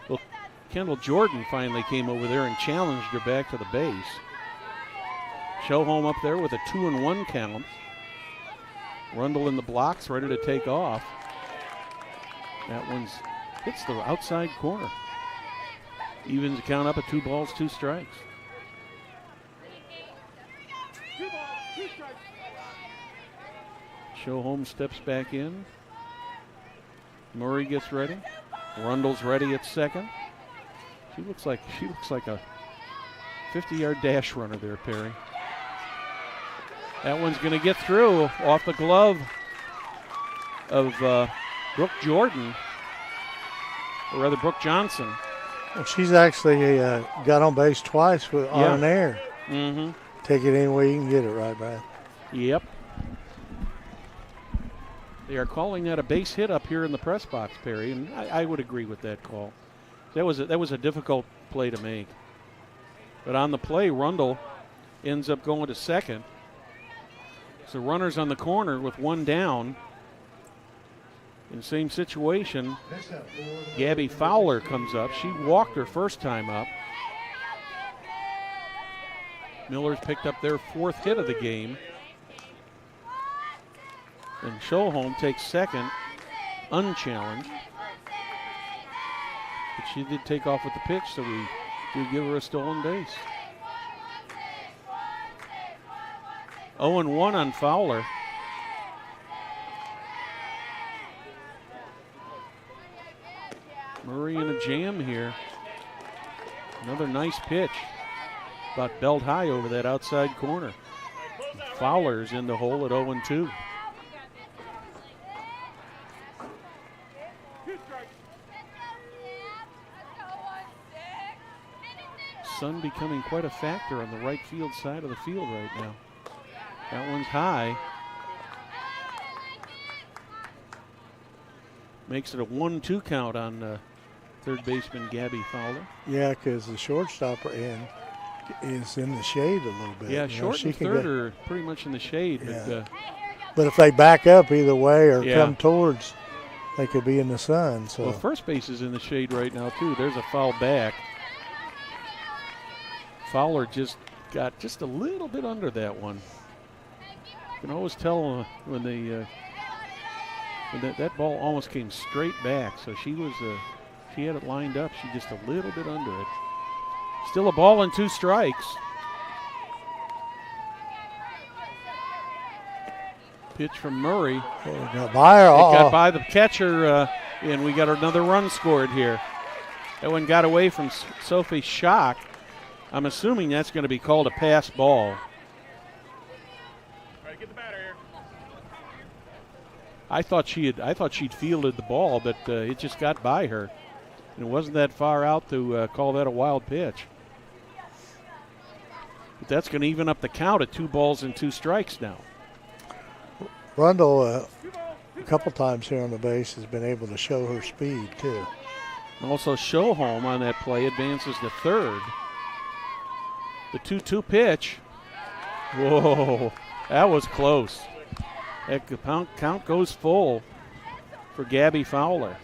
Well, Kendall Jordan finally came over there and challenged her back to the base. Shohome up there with a 2-1 count. Rundle in the blocks, ready to take off. That one's hits the outside corner. Evens the count up at 2 balls, 2 strikes. Shohome steps back in. Murray gets ready. Rundle's ready at second. She looks like a 50-yard dash runner there, Perry. That one's going to get through off the glove of Brooke Jordan, or rather Brooke Johnson. Well, she's actually got on base twice on an air. Mm-hmm. Take it any way you can get it, right, Brad? Yep. They are calling that a base hit up here in the press box, Perry, and I would agree with that call. That was a difficult play to make. But on the play, Rundle ends up going to second. So runners on the corner with one down. In the same situation, Gabby Fowler comes up. She walked her first time up. Miller's picked up their 4th hit of the game. And Schoholm takes second, unchallenged. But she did take off with the pitch, so we do give her a stolen base. 0-1 on Fowler. Murray in a jam here. Another nice pitch. About belt high over that outside corner. Fowler's in the hole at 0-2. Sun becoming quite a factor on the right field side of the field right now. That one's high. Makes it a 1-2 count on third baseman Gabby Fowler. Yeah, because the shortstop is in the shade a little bit. Yeah, short and third are pretty much in the shade. Yeah. But if they back up either way or come towards, they could be in the sun. So well, first base is in the shade right now too. There's a foul back. Fowler just got just a little bit under that one. You can always tell when they that ball almost came straight back. So she had it lined up. She just a little bit under it. Still a ball and 2 strikes. Pitch from Murray. It got by the catcher, and we got another run scored here. That one got away from Sophie Schock. I'm assuming that's going to be called a pass ball. Get the batter here. I thought she'd fielded the ball, but it just got by her. And it wasn't that far out to call that a wild pitch. But that's going to even up the count at 2 balls and 2 strikes now. Rundle, a couple times here on the base, has been able to show her speed, too. Also, Schoholm on that play advances to third. The 2-2 pitch. Whoa, that was close. That count goes full for Gabby Fowler.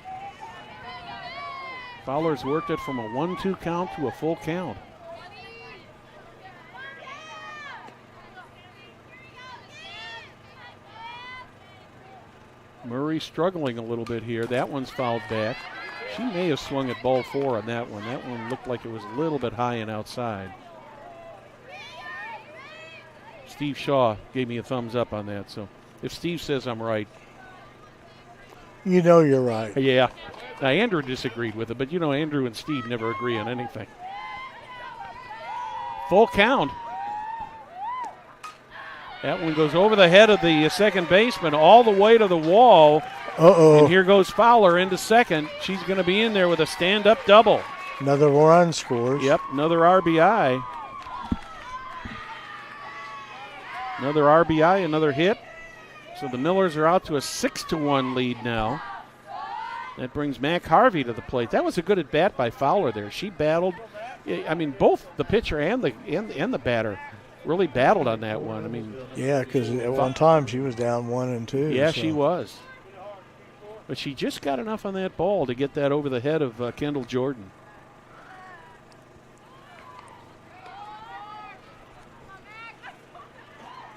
Fowler's worked it from a 1-2 count to a full count. Murray struggling a little bit here. That one's fouled back. She may have swung at ball 4 on that one. That one looked like it was a little bit high and outside. Steve Shaw gave me a thumbs up on that. So if Steve says I'm right. You know you're right. Yeah. Now, Andrew disagreed with it, but you know Andrew and Steve never agree on anything. Full count. That one goes over the head of the second baseman all the way to the wall. Uh-oh. And here goes Fowler into second. She's going to be in there with a stand-up double. Another run scores. Yep, another RBI. Another RBI, another hit. So the Millers are out to a 6-1 lead now. That brings Mac Harvey to the plate. That was a good at-bat by Fowler there. She battled. I mean, both the pitcher and the batter really battled on that one. I mean, yeah, because at one time she was down 1-2. Yeah, so. She was. But she just got enough on that ball to get that over the head of Kendall Jordan.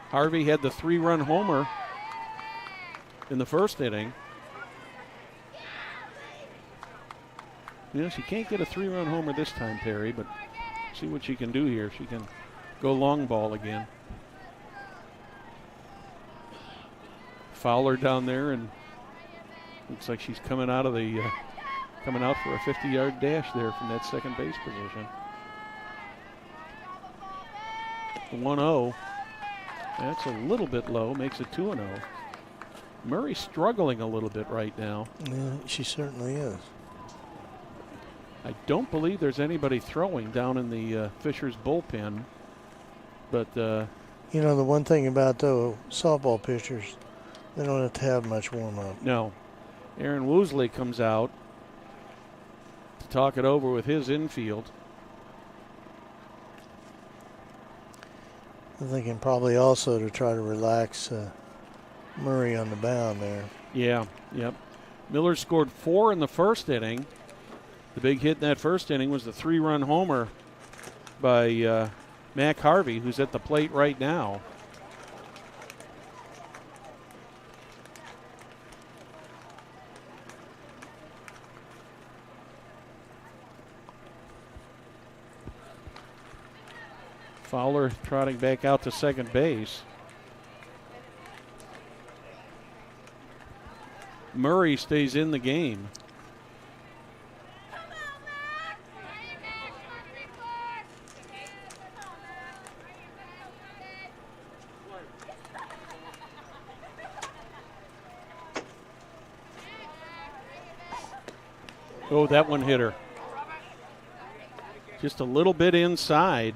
Harvey had the 3-run homer in the first inning. You know, she can't get a 3-run homer this time, Perry, but see what she can do here. She can go long ball again. Fowler down there, and looks like she's coming out of the coming out for a 50-yard dash there from that second base position. 1-0. That's a little bit low, makes it 2-0. Murray struggling a little bit right now. Yeah, she certainly is. I don't believe there's anybody throwing down in the Fishers bullpen, but you know, the one thing about the softball pitchers, They don't have to have much warm-up. No. Aaron Woosley comes out to talk it over with his infield. I'm thinking probably also to try to relax Murray on the mound there. Yeah, yep. Miller scored 4 in the first inning. The big hit in that first inning was the 3-run homer by Mac Harvey, who's at the plate right now. Fowler trotting back out to second base. Murray stays in the game. Oh, that one hit her. Just a little bit inside.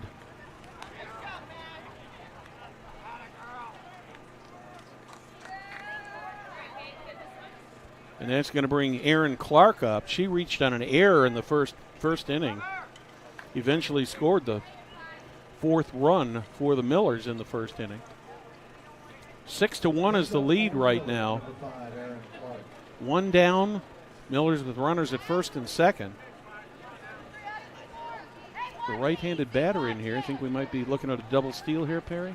And that's going to bring Erin Clark up. She reached on an error in the first inning. Eventually scored the 4th run for the Millers in the first inning. 6-1 is the lead right now. 1 down. Millers with runners at first and second. The right-handed batter in here. I think we might be looking at a double steal here, Perry.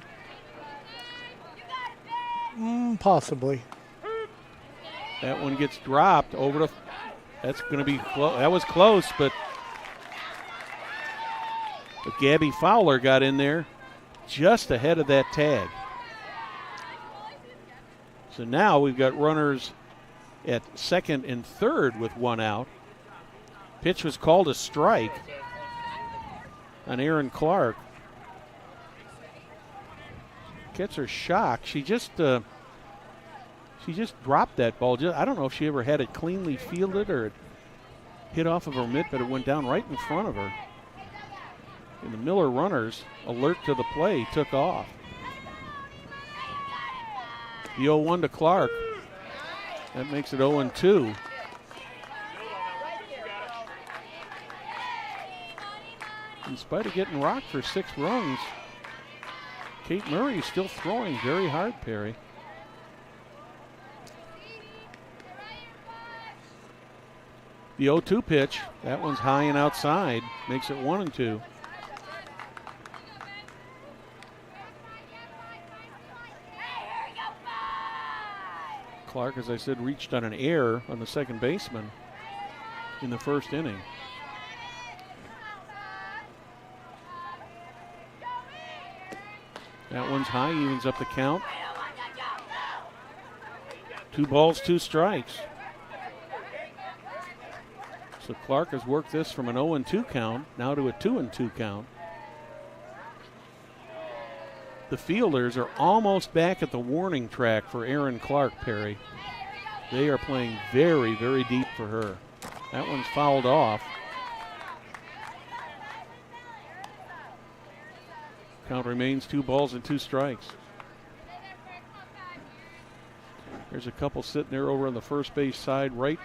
Possibly. That one gets dropped over to. That's going to be close. That was close, but Gabby Fowler got in there just ahead of that tag. So now we've got runners at second and third with 1 out. Pitch was called a strike on Erin Clark. Gets her shocked. She just dropped that ball. I don't know if she ever had it cleanly fielded or it hit off of her mitt, but it went down right in front of her. And the Miller runners, alert to the play, took off. The 0-1 to Clark. That makes it 0-2. In spite of getting rocked for 6 runs, Kate Murray is still throwing very hard, Perry. The 0-2 pitch, that one's high and outside, makes it 1-2. Clark, as I said, reached on an error on the second baseman in the first inning. That one's high, evens up the count. 2 balls, 2 strikes. So Clark has worked this from an 0-2 count now to a 2-2 count. The fielders are almost back at the warning track for Erin Clark, Perry. They are playing very, very deep for her. That one's fouled off. Count remains 2 balls and 2 strikes. There's a couple sitting there over on the first base side right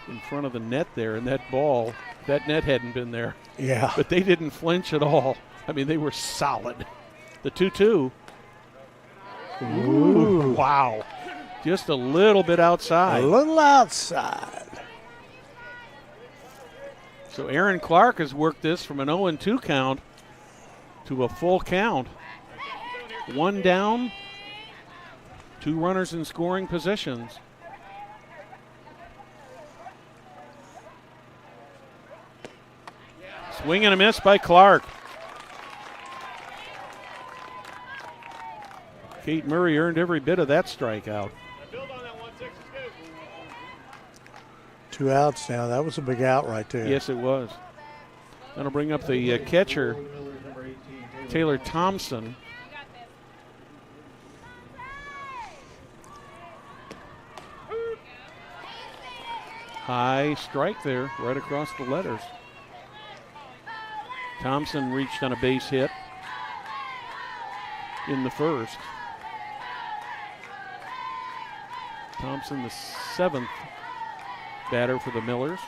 in front of the net there, and that ball, that net hadn't been there. Yeah. But they didn't flinch at all. I mean, they were solid. The 2-2. Ooh, wow. Just a little bit outside. A little outside. So Erin Clark has worked this from an 0-2 count to a full count. 1 down, 2 runners in scoring positions. Swing and a miss by Clark. Kate Murray earned every bit of that strikeout. 2 outs now. That was a big out right there. Yes, it was. That'll bring up the catcher, Taylor Thompson. High strike there, right across the letters. Thompson reached on a base hit in the first. Thompson, the 7th batter for the Millers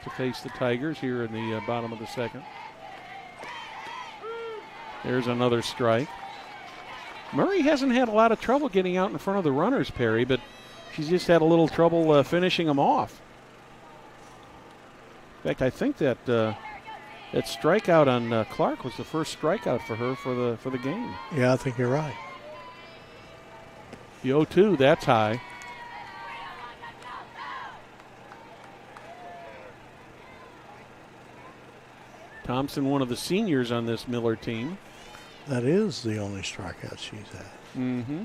to face the Tigers here in the bottom of the 2nd. There's another strike. Murray hasn't had a lot of trouble getting out in front of the runners, Perry, but she's just had a little trouble finishing them off. In fact, I think that that strikeout on Clark was the first strikeout for her for the game. Yeah, I think you're right. The 0-2, that's high. Thompson, one of the seniors on this Miller team. That is the only strikeout she's had. Mm-hmm.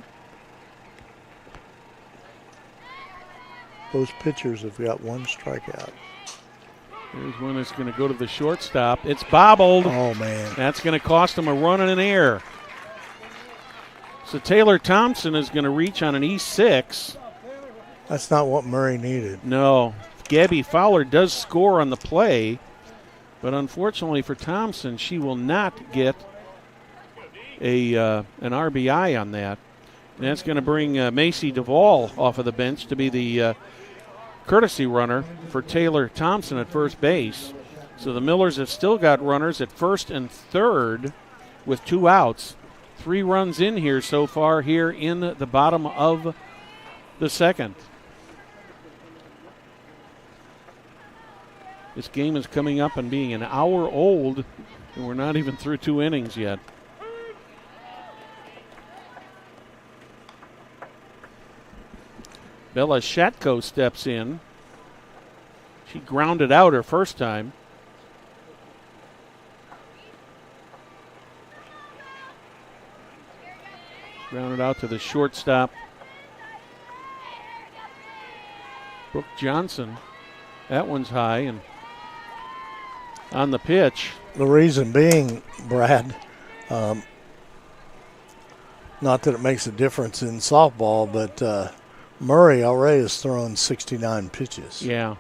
Those pitchers have got one strikeout. Here's one that's going to go to the shortstop. It's bobbled. Oh, man. That's going to cost him a run and an error. So Taylor Thompson is going to reach on an E6. That's not what Murray needed. No. Gabby Fowler does score on the play, but unfortunately for Thompson, she will not get an RBI on that. And that's going to bring Macy Duvall off of the bench to be the courtesy runner for Taylor Thompson at first base. So the Millers have still got runners at first and third with 2 outs. 3 runs in here so far here in the bottom of the 2nd. This game is coming up and being an hour old, and we're not even through 2 innings yet. Bella Shatko steps in. She grounded out her first time. Grounded out to the shortstop, Brooke Johnson. That one's high and on the pitch. The reason being, Brad, not that it makes a difference in softball, but Murray already has thrown 69 pitches. Yeah.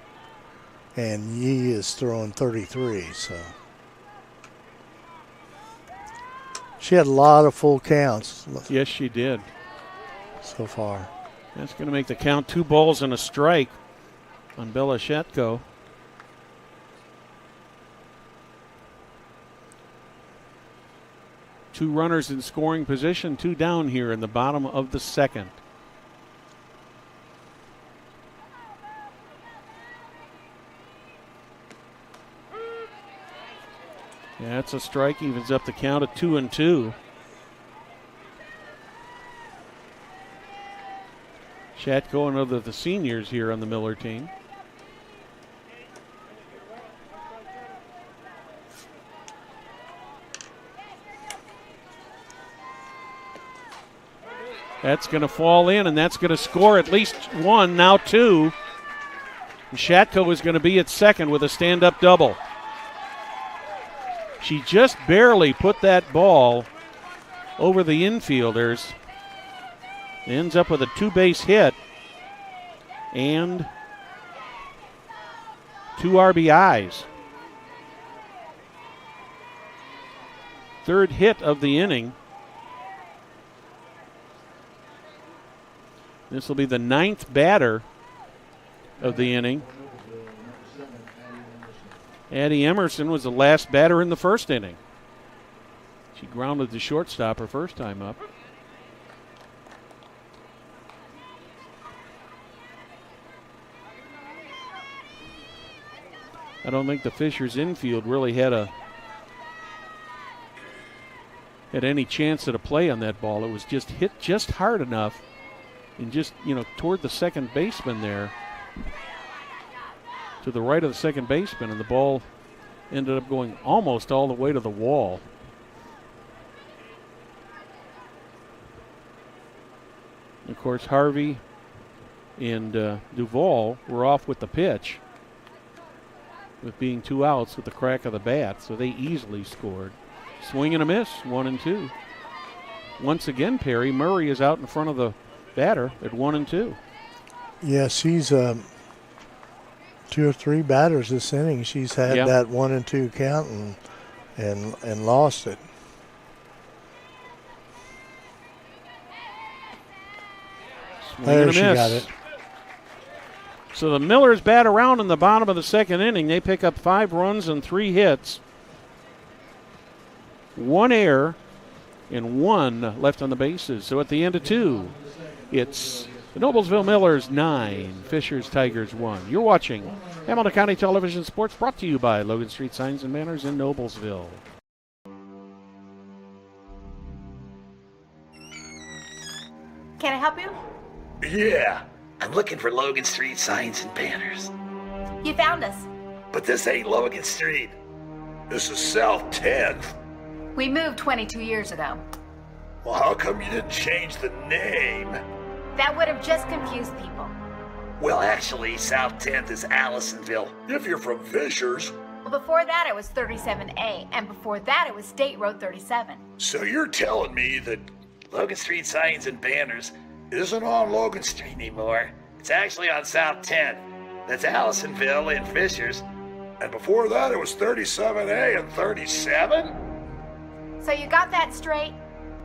And Yee is throwing 33, so. She had a lot of full counts. Yes, she did. So far. That's going to make the count 2 balls and a strike on Bella Shatko. Two runners in scoring position, 2 down here in the bottom of the 2nd. Yeah, that's a strike, evens up the count at 2-2. Shatko, another of the seniors here on the Miller team. That's going to fall in, and that's going to score at least 1, now 2. And Shatko is going to be at second with a stand-up double. She just barely put that ball over the infielders. Ends up with a 2-base hit and 2 RBIs. Third hit of the inning. This will be the 9th batter of the inning. Addie Emerson was the last batter in the first inning. She grounded the shortstop her first time up. I don't think the Fishers infield really had any chance at a play on that ball. It was just hit just hard enough and just, toward the second baseman there, to the right of the second baseman, and the ball ended up going almost all the way to the wall. Of course, Harvey and Duvall were off with the pitch, with being 2 outs with the crack of the bat, so they easily scored. Swing and a miss, 1-2. Once again, Perry, Murray is out in front of the batter at 1-2. Yeah, she's 2 or 3 batters this inning. She's had that 1-2 count and lost it. Swing and a miss. Got it. So the Millers bat around in the bottom of the second inning. They pick up 5 runs and 3 hits. 1 error and 1 left on the bases. So at the end of 2, it's the Noblesville Millers 9, Fishers Tigers 1. You're watching Hamilton County Television Sports, brought to you by Logan Street Signs and Banners in Noblesville. Can I help you? Yeah, I'm looking for Logan Street signs and banners. You found us. But this ain't Logan Street. This is South 10th. We moved 22 years ago. Well, how come you didn't change the name? That would have just confused people. Well, actually, South 10th is Allisonville, if you're from Fishers. Well, before that it was 37A, and before that it was State Road 37. So you're telling me that Logan Street Signs and Banners isn't on Logan Street anymore? It's actually on South 10th. That's Allisonville and Fishers. And before that it was 37A and 37? So you got that straight?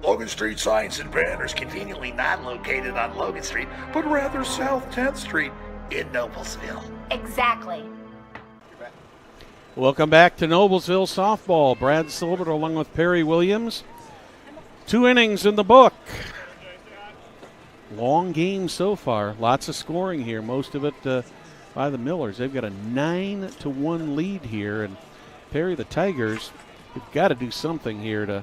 Logan Street Signs and Banners conveniently not located on Logan Street, but rather South 10th Street in Noblesville. Exactly. Welcome back to Noblesville softball. Brad Silbert along with Perry Williams. 2 innings in the book. Long game so far. Lots of scoring here. Most of it by the Millers. They've got a 9-1 lead here. And Perry, the Tigers, have got to do something here to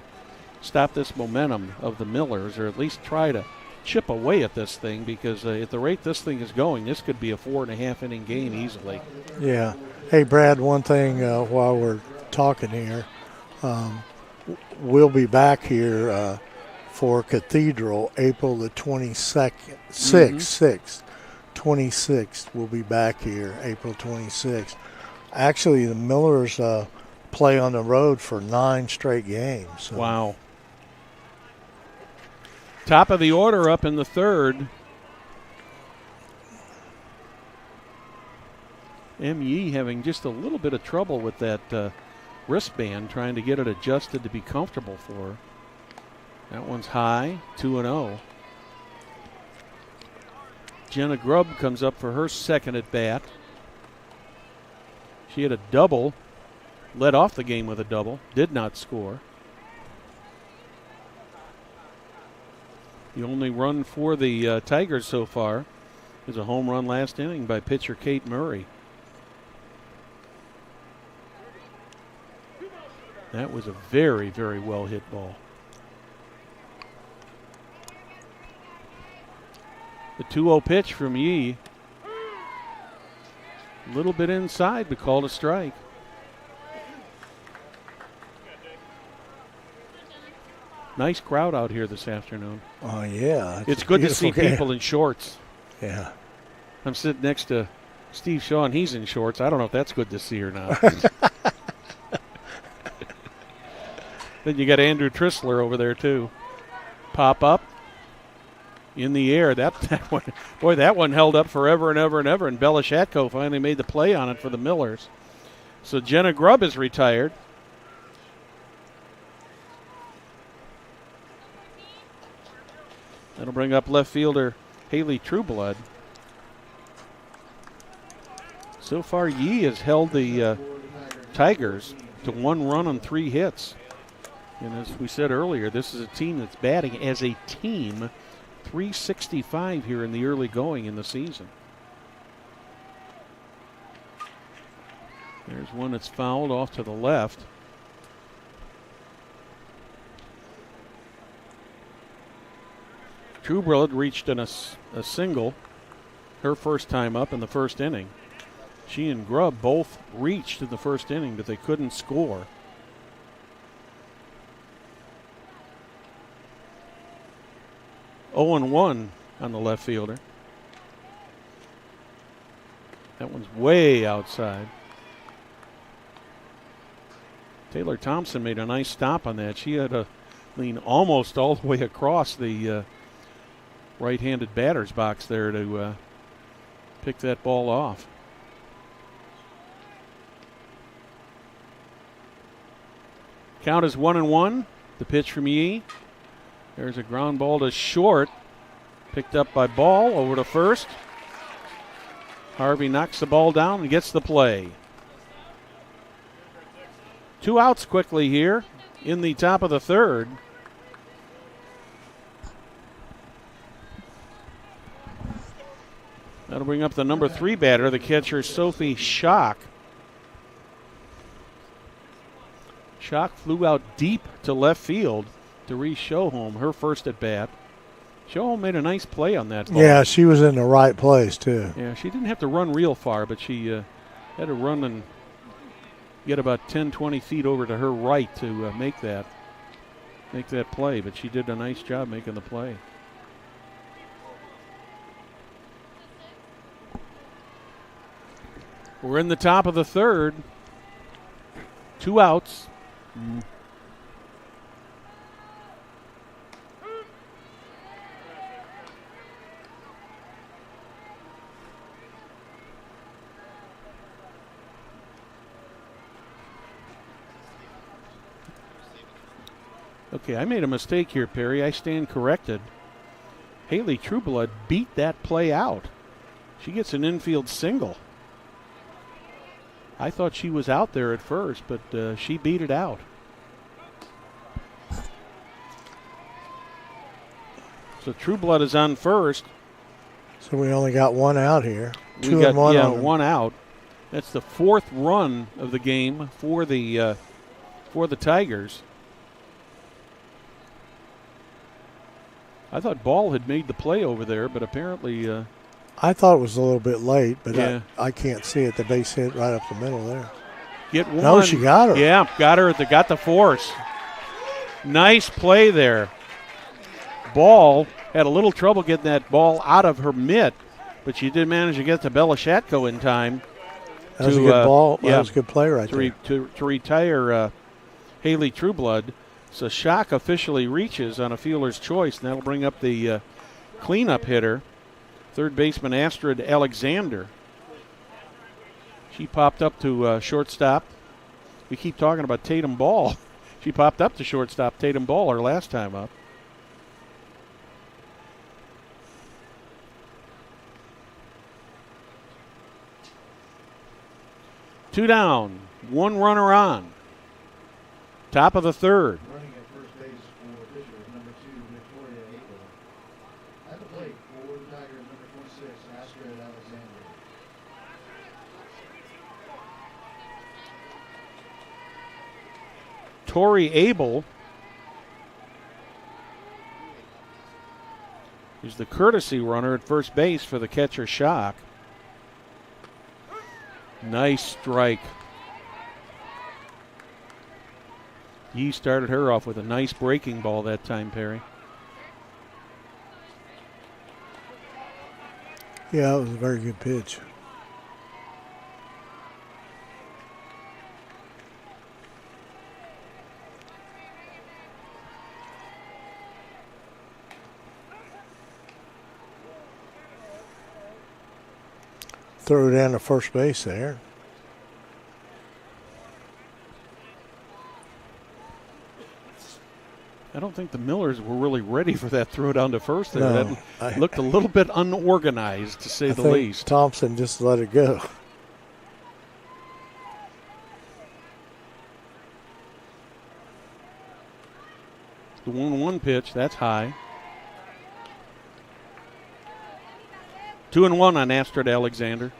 stop this momentum of the Millers, or at least try to chip away at this thing, because at the rate this thing is going, this could be a 4.5 inning game easily. Yeah. Hey, Brad, one thing while we're talking here, we'll be back here for Cathedral April the 22nd, 26th. We'll be back here April 26th. Actually, the Millers play on the road for 9 straight games. So. Wow. Top of the order up in the 3rd. M.E. having just a little bit of trouble with that wristband, trying to get it adjusted to be comfortable for her. That one's high, 2-0. Jenna Grubb comes up for her second at bat. She had a double, led off the game with a double, did not score. The only run for the Tigers so far is a home run last inning by pitcher Kate Murray. That was a very, very well hit ball. The 2-0 pitch from Yee. A little bit inside, but called a strike. Nice crowd out here this afternoon. Oh, yeah. It's good to see people in shorts. Yeah. I'm sitting next to Steve Shaw, and he's in shorts. I don't know if that's good to see or not. Then you got Andrew Trissler over there, too. Pop up. In the air. That one, boy, that one held up forever and ever and ever, and Bella Shatko finally made the play on it for the Millers. So Jenna Grubb is retired. That'll bring up left fielder Haley Trueblood. So far, Yee has held the Tigers to 1 run on 3 hits. And as we said earlier, this is a team that's batting as a team .365 here in the early going in the season. There's one that's fouled off to the left. Trueblood reached in a single, her first time up in the first inning. She and Grubb both reached in the first inning, but they couldn't score. Oh, and 1 on the left fielder. That one's way outside. Taylor Thompson made a nice stop on that. She had to lean almost all the way across the right-handed batter's box there to pick that ball off. Count is 1-1. The pitch from Yee. There's a ground ball to short. Picked up by Ball over to first. Harvey knocks the ball down and gets the play. 2 outs quickly here in the top of the third. That'll bring up the number 3 batter, the catcher Sophie Schock. Schock flew out deep to left field to reach Shoholm, her first at bat. Shoholm made a nice play on that ball. Yeah, she was in the right place, too. Yeah, she didn't have to run real far, but she had to run and get about 10, 20 feet over to her right to make that play. But she did a nice job making the play. We're in the top of the third. 2 outs. Okay, I made a mistake here, Perry. I stand corrected. Haley Trueblood beat that play out. She gets an infield single. I thought she was out there at first, but she beat it out. So Trueblood is on first. So we only got 1 out here. We 2 got, and 1 yeah, on them. 1 out. That's the 4th run of the game for the Tigers. I thought Ball had made the play over there, but apparently I thought it was a little bit late, but yeah. I can't see it. The base hit right up the middle there. Get one. No, she got her. Yeah, got her. Got the force. Nice play there. Ball had a little trouble getting that ball out of her mitt, but she did manage to get to Belashatko in time. That was a good ball. That was a good play right there. To retire Haley Trueblood. So Schock officially reaches on a fielder's choice, and that'll bring up the cleanup hitter, third baseman Astrid Alexander. She popped up to shortstop. We keep talking about Tatum Ball. She popped up to shortstop Tatum Ball her last time up. Two down, 1 runner on. Top of the third. Running at first base for Fisher is number 2, Victoria Abel. At the plate for the Tigers, number 26, Astrid Alexander. Tori Abel is the courtesy runner at first base for the catcher Schock. Nice strike. He started her off with a nice breaking ball that time, Perry. Yeah, it was a very good pitch. Throw it down to first base there. I don't think the Millers were really ready for that throw down to first there. No, that looked a little bit unorganized, to say the least. Thompson just let it go. The 1-1 pitch, that's high. 2-1 on Astrid Alexander.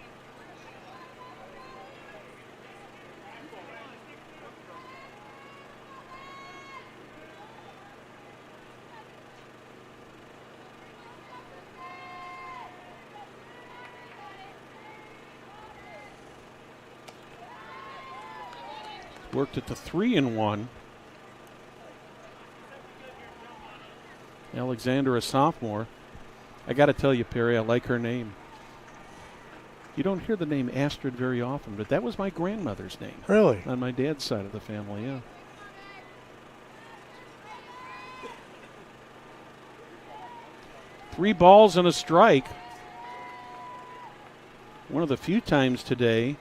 Worked it to 3-1. Alexander, a sophomore. I got to tell you, Perry, I like her name. You don't hear the name Astrid very often, but that was my grandmother's name. Really? On my dad's side of the family, yeah. Three balls and a strike. One of the few times today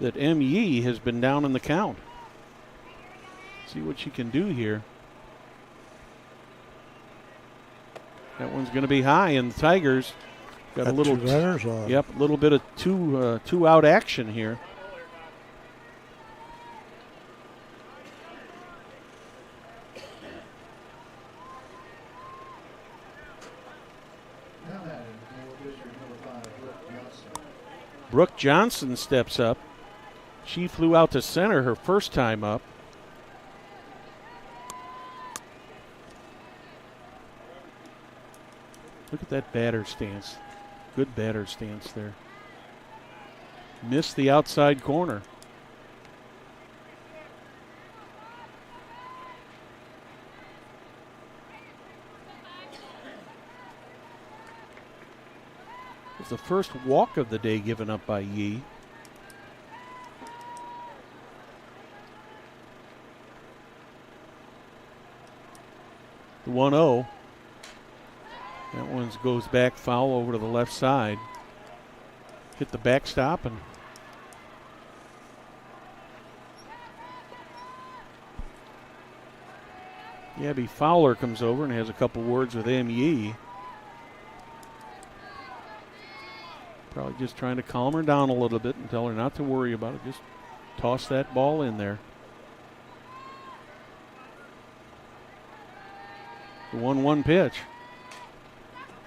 that M. Yee has been down in the count. See what she can do here. That one's going to be high, and the Tigers Got a little runners on. Yep, a little bit of two out action here. Brooke Johnson steps up. She flew out to center her first time up. Look at that batter stance. Good batter stance there. Missed the outside corner. It's the first walk of the day given up by Yee. The 1-0. That one goes back foul over to the left side. Hit the backstop and Gabby Fowler comes over and has a couple words with M.Yee. Probably just trying to calm her down a little bit and tell her not to worry about it. Just toss that ball in there. The 1-1 pitch.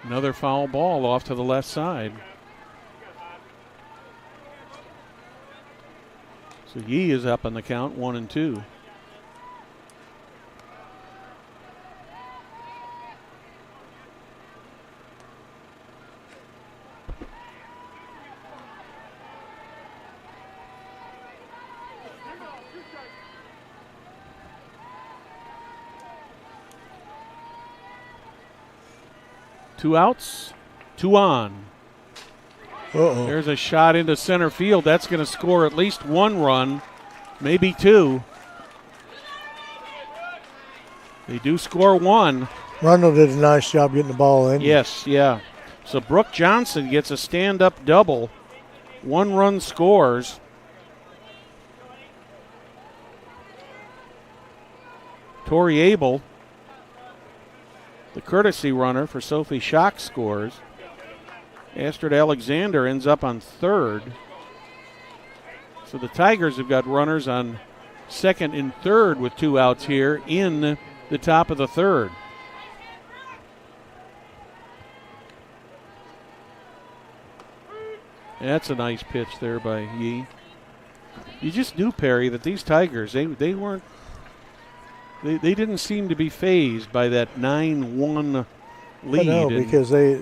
Another foul ball off to the left side. So Yee is up on the count, 1-2. Two outs, two on. Uh-oh. There's a shot into center field. That's going to score at least one run, maybe two. They do score one. Rundle did a nice job getting the ball in. Yes, yeah. So Brooke Johnson gets a stand-up double. One run scores. Tori Abel, the courtesy runner for Sophie Schock, scores. Astrid Alexander ends up on third. So the Tigers have got runners on second and third with two outs here in the top of the third. That's a nice pitch there by Yee. You just knew, Perry, that these Tigers, they weren't. They didn't seem to be fazed by that 9-1 lead. No, because they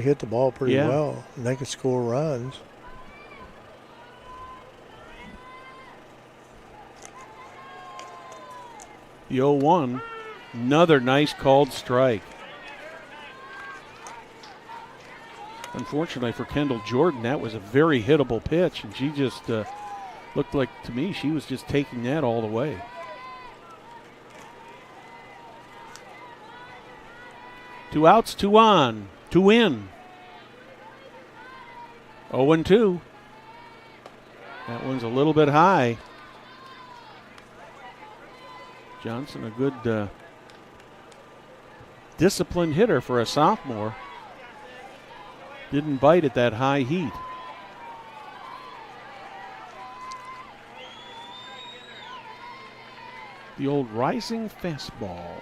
hit the ball pretty well and they could score runs. The 0-1, another nice called strike. Unfortunately for Kendall Jordan, that was a very hittable pitch, and she just looked like, to me, she was just taking that all the way. Two outs, two on, two in. 0-2. That one's a little bit high. Johnson, a good disciplined hitter for a sophomore. Didn't bite at that high heat. The old rising fastball.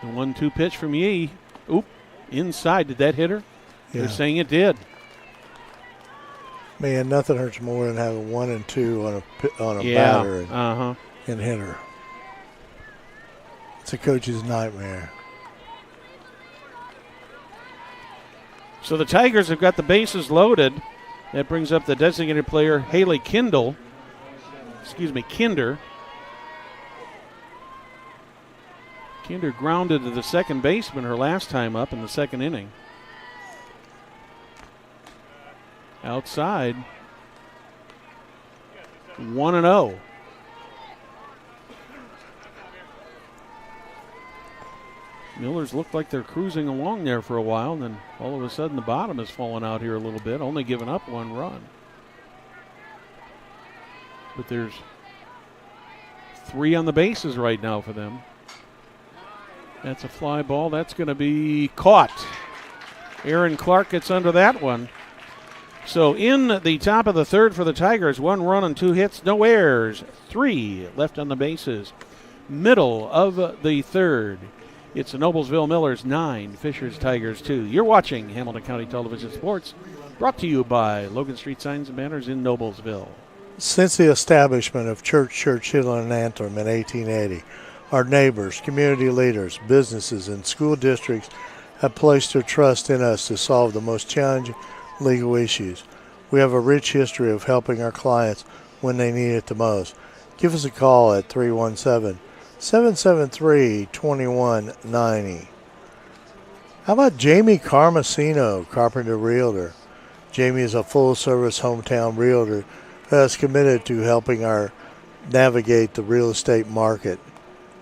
The 1-2 pitch from Yee. Oop, inside. Did that hit her? Yeah. They're saying it did. Man, nothing hurts more than having 1 and 2 on a batter and hitter. It's a coach's nightmare. So the Tigers have got the bases loaded. That brings up the designated player, Haley Kinder. Kinder grounded to the second baseman her last time up in the second inning. Outside, 1-0. Millers looked like they're cruising along there for a while, and then all of a sudden the bottom has fallen out here a little bit, only giving up one run. But there's 3 on the bases right now for them. That's a fly ball. That's going to be caught. Aaron Clark gets under that one. So in the top of the third for the Tigers, 1 run and 2 hits, no errors, 3 left on the bases. Middle of the third. It's the Noblesville Millers 9, Fishers Tigers 2. You're watching Hamilton County Television Sports, brought to you by Logan Street Signs and Banners in Noblesville. Since the establishment of Church Hill and Antrim in 1880, our neighbors, community leaders, businesses, and school districts have placed their trust in us to solve the most challenging legal issues. We have a rich history of helping our clients when they need it the most. Give us a call at 317-773-2190. How about Jamie Carmasino, Carpenter Realtor? Jamie is a full-service hometown realtor who is committed to helping our navigate the real estate market.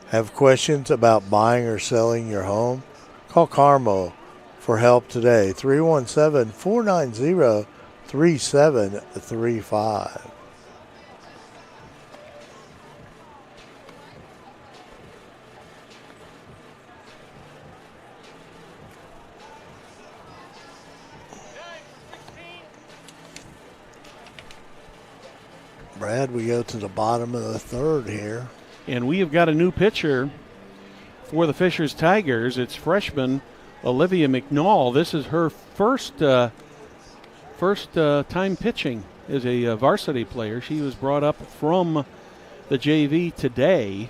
Have questions about buying or selling your home? Call Carmo for help today, 317-490-3735. Brad, we go to the bottom of the third here. And we have got a new pitcher for the Fishers Tigers. It's freshman Olivia McNall. This is her first time pitching as a varsity player. She was brought up from the JV today.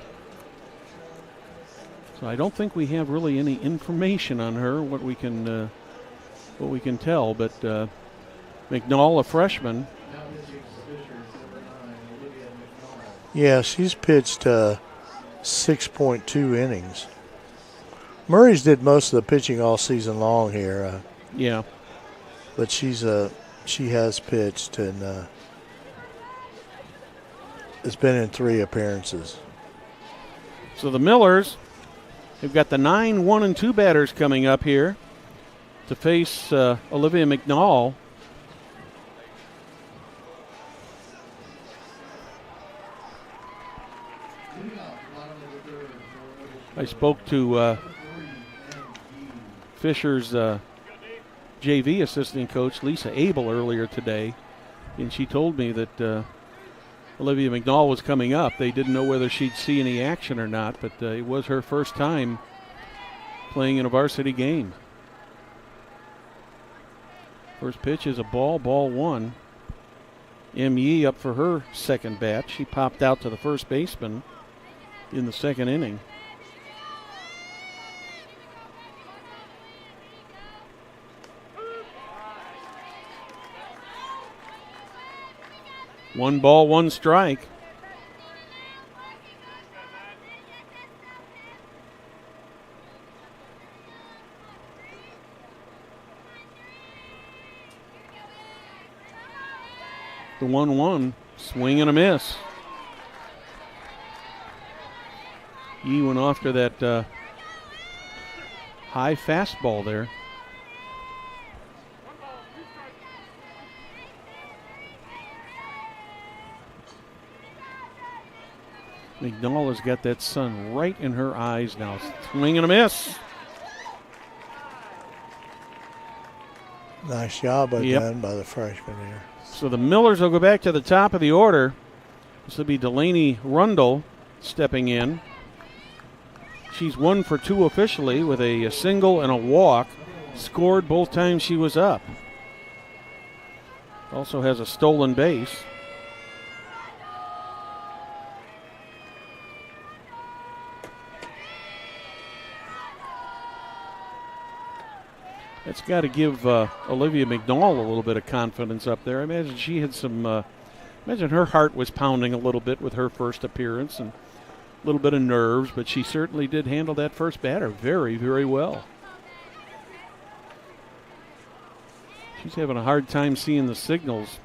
So I don't think we have really any information on her, what we can tell. But McNall, a freshman. Yeah, she's pitched 6.2 innings. Murray's did most of the pitching all season long here. Yeah. But she has pitched and has been in 3 appearances. So the Millers have got the 9, 1, and 2 batters coming up here to face Olivia McNall. I spoke to Fisher's JV assistant coach, Lisa Abel, earlier today, and she told me that Olivia McNall was coming up. They didn't know whether she'd see any action or not, but it was her first time playing in a varsity game. First pitch is a ball 1. M. Yee up for her second bat. She popped out to the first baseman in the second inning. One ball, 1 strike. The 1-1, swing and a miss. Yee went after that high fastball there. McNall has got that sun right in her eyes now. Swing and a miss. Nice job done by the freshman here. So the Millers will go back to the top of the order. This will be Delaney Rundle stepping in. She's 1 for 2 officially with a single and a walk. Scored both times she was up. Also has a stolen base. That's got to give Olivia McNall a little bit of confidence up there. I imagine she had some, imagine her heart was pounding a little bit with her first appearance and a little bit of nerves, but she certainly did handle that first batter very, very well. She's having a hard time seeing the signals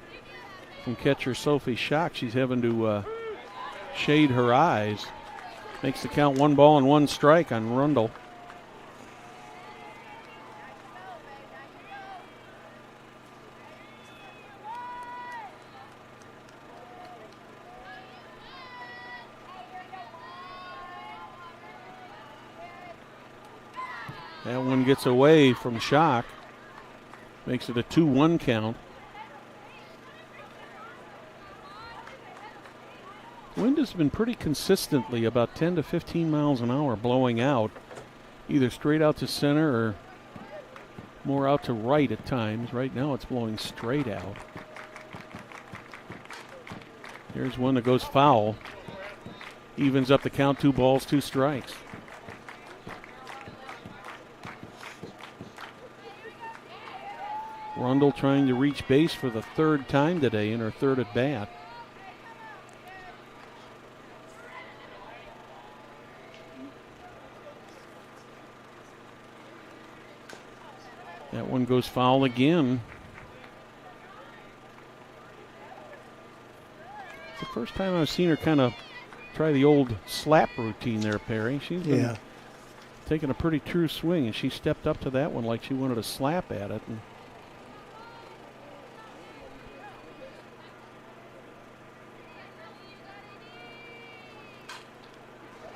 from catcher Sophie Schock. She's having to shade her eyes. Makes the count 1 ball and 1 strike on Rundle. That one gets away from Shock. Makes it a 2-1 count. Wind has been pretty consistently about 10 to 15 miles an hour blowing out, either straight out to center or more out to right at times. Right now it's blowing straight out. Here's one that goes foul. Evens up the count, 2 balls, 2 strikes. Rundle trying to reach base for the 3rd time today in her 3rd at bat. That one goes foul again. It's the first time I've seen her kind of try the old slap routine there, Perry. She's been taking a pretty true swing, and she stepped up to that one like she wanted to slap at it. And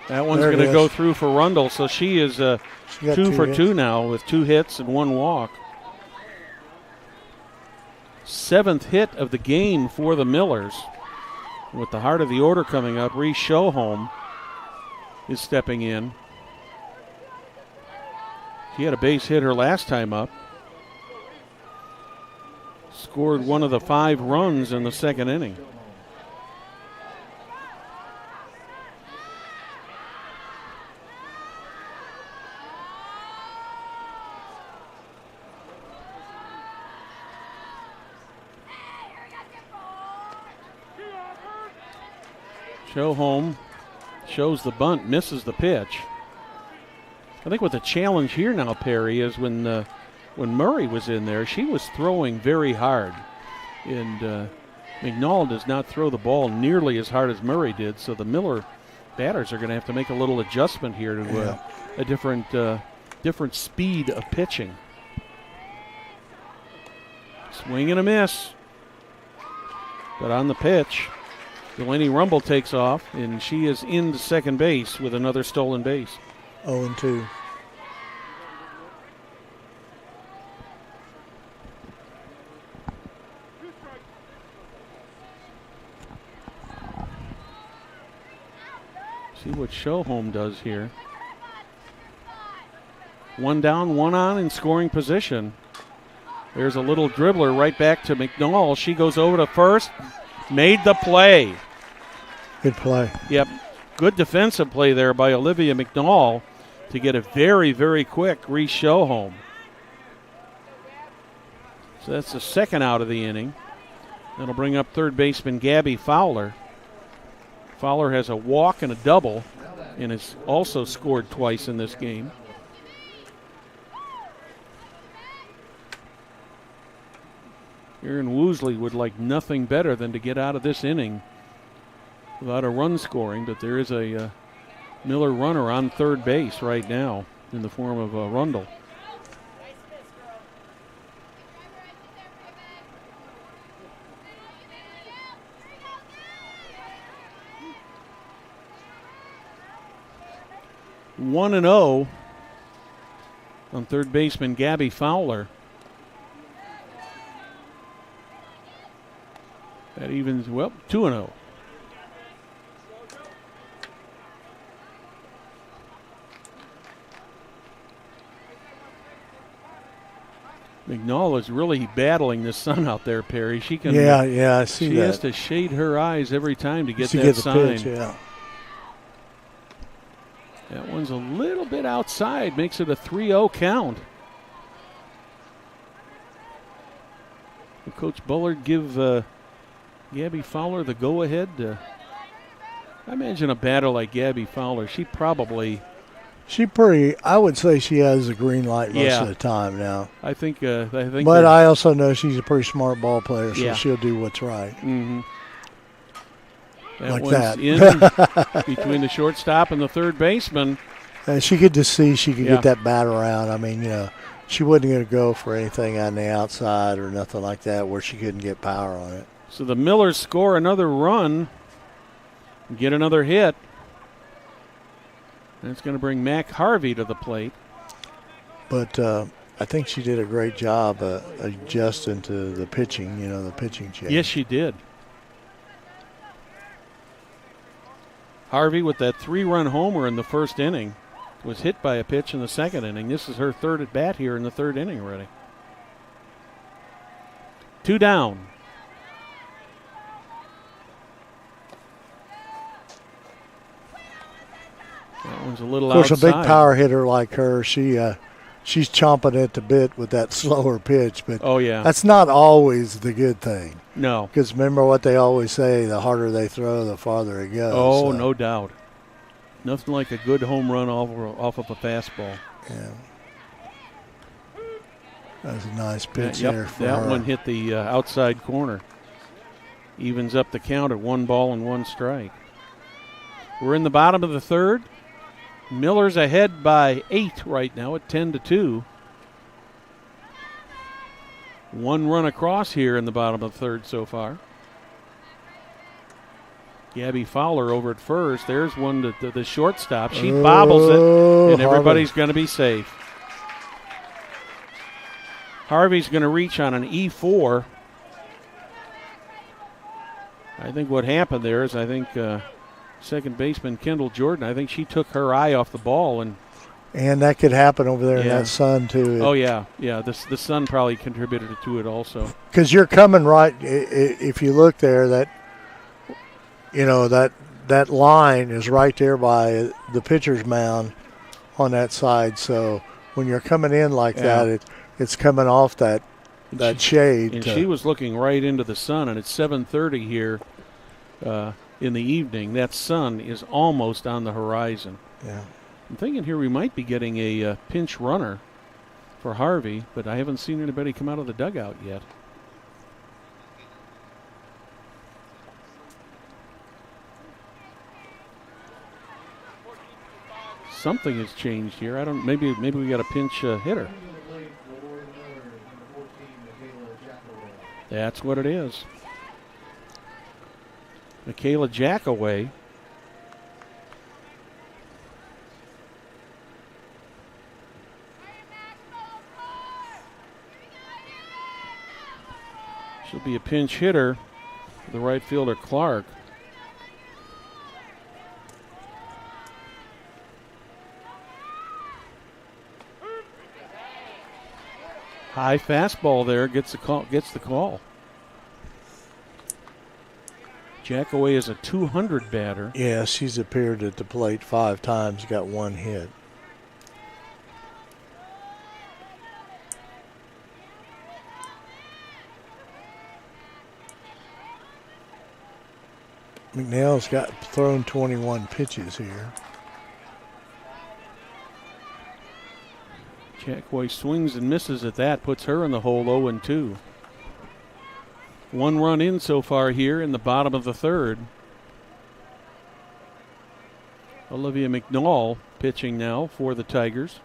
that one's going to go through for Rundle, so she is 2 for 2 now with 2 hits and 1 walk. 7th hit of the game for the Millers. With the heart of the order coming up, Reese Schoholm is stepping in. She had a base hit her last time up. Scored one of the 5 runs in the 2nd inning. Schoholm shows the bunt, misses the pitch. I think what the challenge here now, Perry, is when Murray was in there, she was throwing very hard. And McNall does not throw the ball nearly as hard as Murray did, so the Miller batters are going to have to make a little adjustment here to a different speed of pitching. Swing and a miss. But on the pitch, Delaney Rumble takes off, and she is into second base with another stolen base. 0-2. See what Schoholm does here. 1 down, 1 on in scoring position. There's a little dribbler right back to McNall. She goes over to first. Made the play. Good play. Yep. Good defensive play there by Olivia McNall to get a very, very quick Reese Schoholm. So that's the 2nd out of the inning. That'll bring up third baseman Gabby Fowler. Fowler has a walk and a double and has also scored twice in this game. Aaron Woosley would like nothing better than to get out of this inning without a run scoring, but there is a Miller runner on third base right now in the form of Rundle. One and 0 on third baseman Gabby Fowler. That evens, 2-0. McNall is really battling the sun out there, Perry. She can. Yeah, I see that. She has to shade her eyes every time to get that the sign. Pitch, yeah. That one's a little bit outside, makes it a 3-0 count. Will Coach Bullard give Gabby Fowler the go-ahead? I imagine a batter like Gabby Fowler, I would say she has a green light most of the time now. I think. But I also know she's a pretty smart ball player, so she'll do what's right. Mm-hmm. Like that. In between the shortstop and the third baseman. She could just see she could get that bat around. I mean, she wasn't going to go for anything on the outside or nothing like that where she couldn't get power on it. So the Millers score another run, get another hit. That's going to bring Mac Harvey to the plate. but I think she did a great job adjusting to the pitching, the pitching change. Yes, she did. Harvey with that 3-run homer in the first inning was hit by a pitch in the second inning. This is her third at bat here in the third inning already. 2 down. That one's a little outside. Of course, a big power hitter like her, she's chomping at the bit with that slower pitch. But oh, yeah. That's not always the good thing. No. Because remember what they always say, the harder they throw, the farther it goes. Oh, no doubt. Nothing like a good home run off of a fastball. Yeah. That was a nice pitch Yep, there for that her. one hit the outside corner. Evens up the count at 1 ball and 1 strike. We're in the bottom of the third. Miller's ahead by 8 right now at 10-2. 1 run across here in the bottom of the third so far. Gabby Fowler over at first. There's one to the shortstop. She bobbles it, and everybody's going to be safe. Harvey's going to reach on an E4. I think what happened there is second baseman Kendall Jordan, I think she took her eye off the ball. And that could happen over there in that sun, too. Oh, yeah. Yeah, the sun probably contributed to it also. Because you're coming right, if you look there, that line is right there by the pitcher's mound on that side. So when you're coming in like that, it's coming off that shade. And she was looking right into the sun, and it's 7:30 here in the evening. That sun is almost on the horizon. Yeah. I'm thinking here we might be getting a pinch runner for Harvey, but I haven't seen anybody come out of the dugout yet. Something has changed here. Maybe we got a pinch hitter. That's what it is. Michaela Jackaway. She'll be a pinch hitter for the right fielder Clark. High fastball there gets the call. Jackaway is a 200 batter. Yeah, she's appeared at the plate 5 times, got 1 hit. McNeil's got thrown 21 pitches here. Jackaway swings and misses at that, puts her in the hole 0-2. 1 run in so far here in the bottom of the third. Olivia McNall pitching now for the Tigers.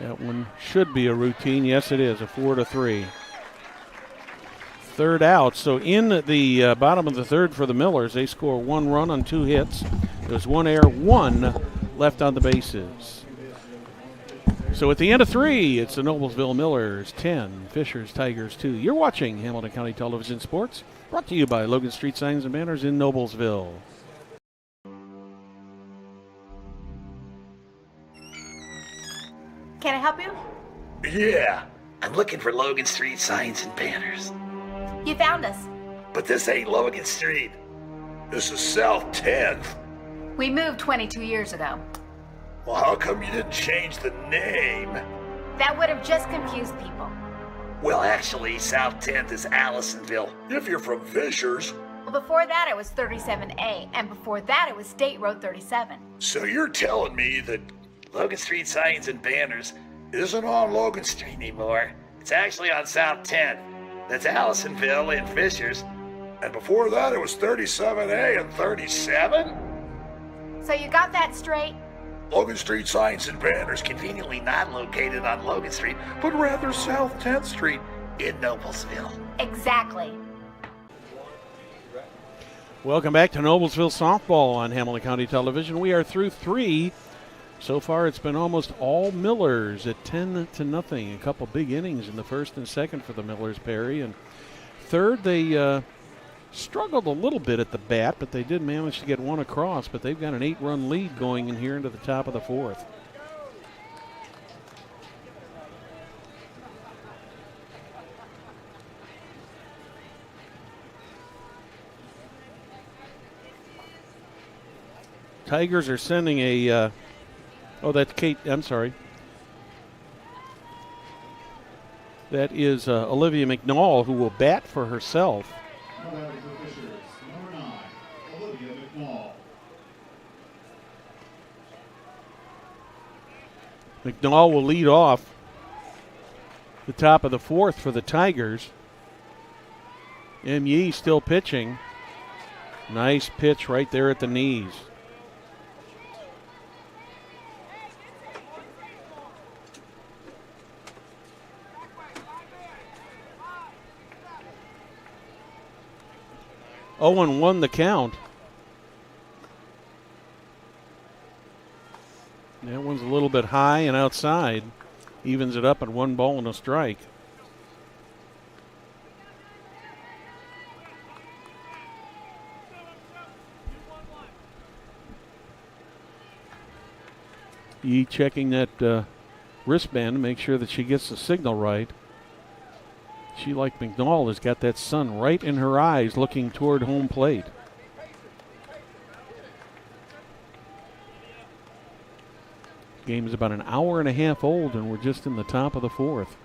That one should be a routine. Yes, it is, a 4-3. Third out. So in the bottom of the third for the Millers, they score 1 run on 2 hits. There's 1 error, 1 left on the bases. So at the end of 3, it's the Noblesville Millers 10, Fishers Tigers 2. You're watching Hamilton County Television Sports, brought to you by Logan Street Signs and Banners in Noblesville. Can I help you? Yeah, I'm looking for Logan Street Signs and Banners. You found us. But this ain't Logan Street. This is South 10th. We moved 22 years ago. Well, how come you didn't change the name? That would have just confused people. Well, actually, South 10th is Allisonville. If you're from Fishers. Well, before that it was 37A, and before that it was State Road 37. So you're telling me that Logan Street Signs and Banners isn't on Logan Street anymore? It's actually on South 10th. That's Allisonville and Fishers. And before that it was 37A and 37? So you got that straight? Logan Street Signs and Banners conveniently not located on Logan Street, but rather South 10th Street in Noblesville. Exactly. Welcome back to Noblesville Softball on Hamilton County Television. We are through 3 So far, it's been almost all Millers at 10-0. A couple big innings in the first and second for the Millers, Perry. And third, they struggled a little bit at the bat, but they did manage to get one across. But they've got an 8-run lead going in here into the top of the fourth. Tigers are sending a oh, that's Kate. I'm sorry. That is Olivia McNall, who will bat for herself. Number 9, Olivia McNall. McNall will lead off the top of the fourth for the Tigers. M.Yee still pitching. Nice pitch right there at the knees. Owen won the count. That one's a little bit high and outside. Evens it up at 1 ball and a strike. Yee checking that wristband to make sure that she gets the signal right. She, like McNall, has got that sun right in her eyes looking toward home plate. Game is about an hour and a half old, and we're just in the top of the fourth.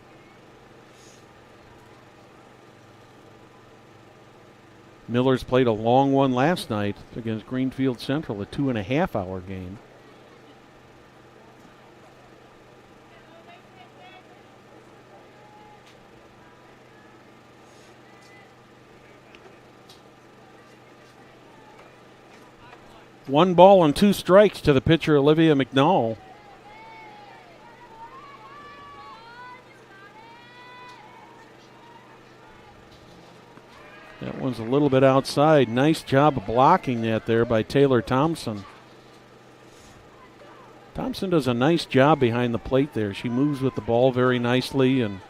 Millers played a long one last night against Greenfield Central, a 2.5-hour game. One ball and 2 strikes to the pitcher, Olivia McNall. That one's a little bit outside. Nice job of blocking that there by Taylor Thompson. Thompson does a nice job behind the plate there. She moves with the ball very nicely, and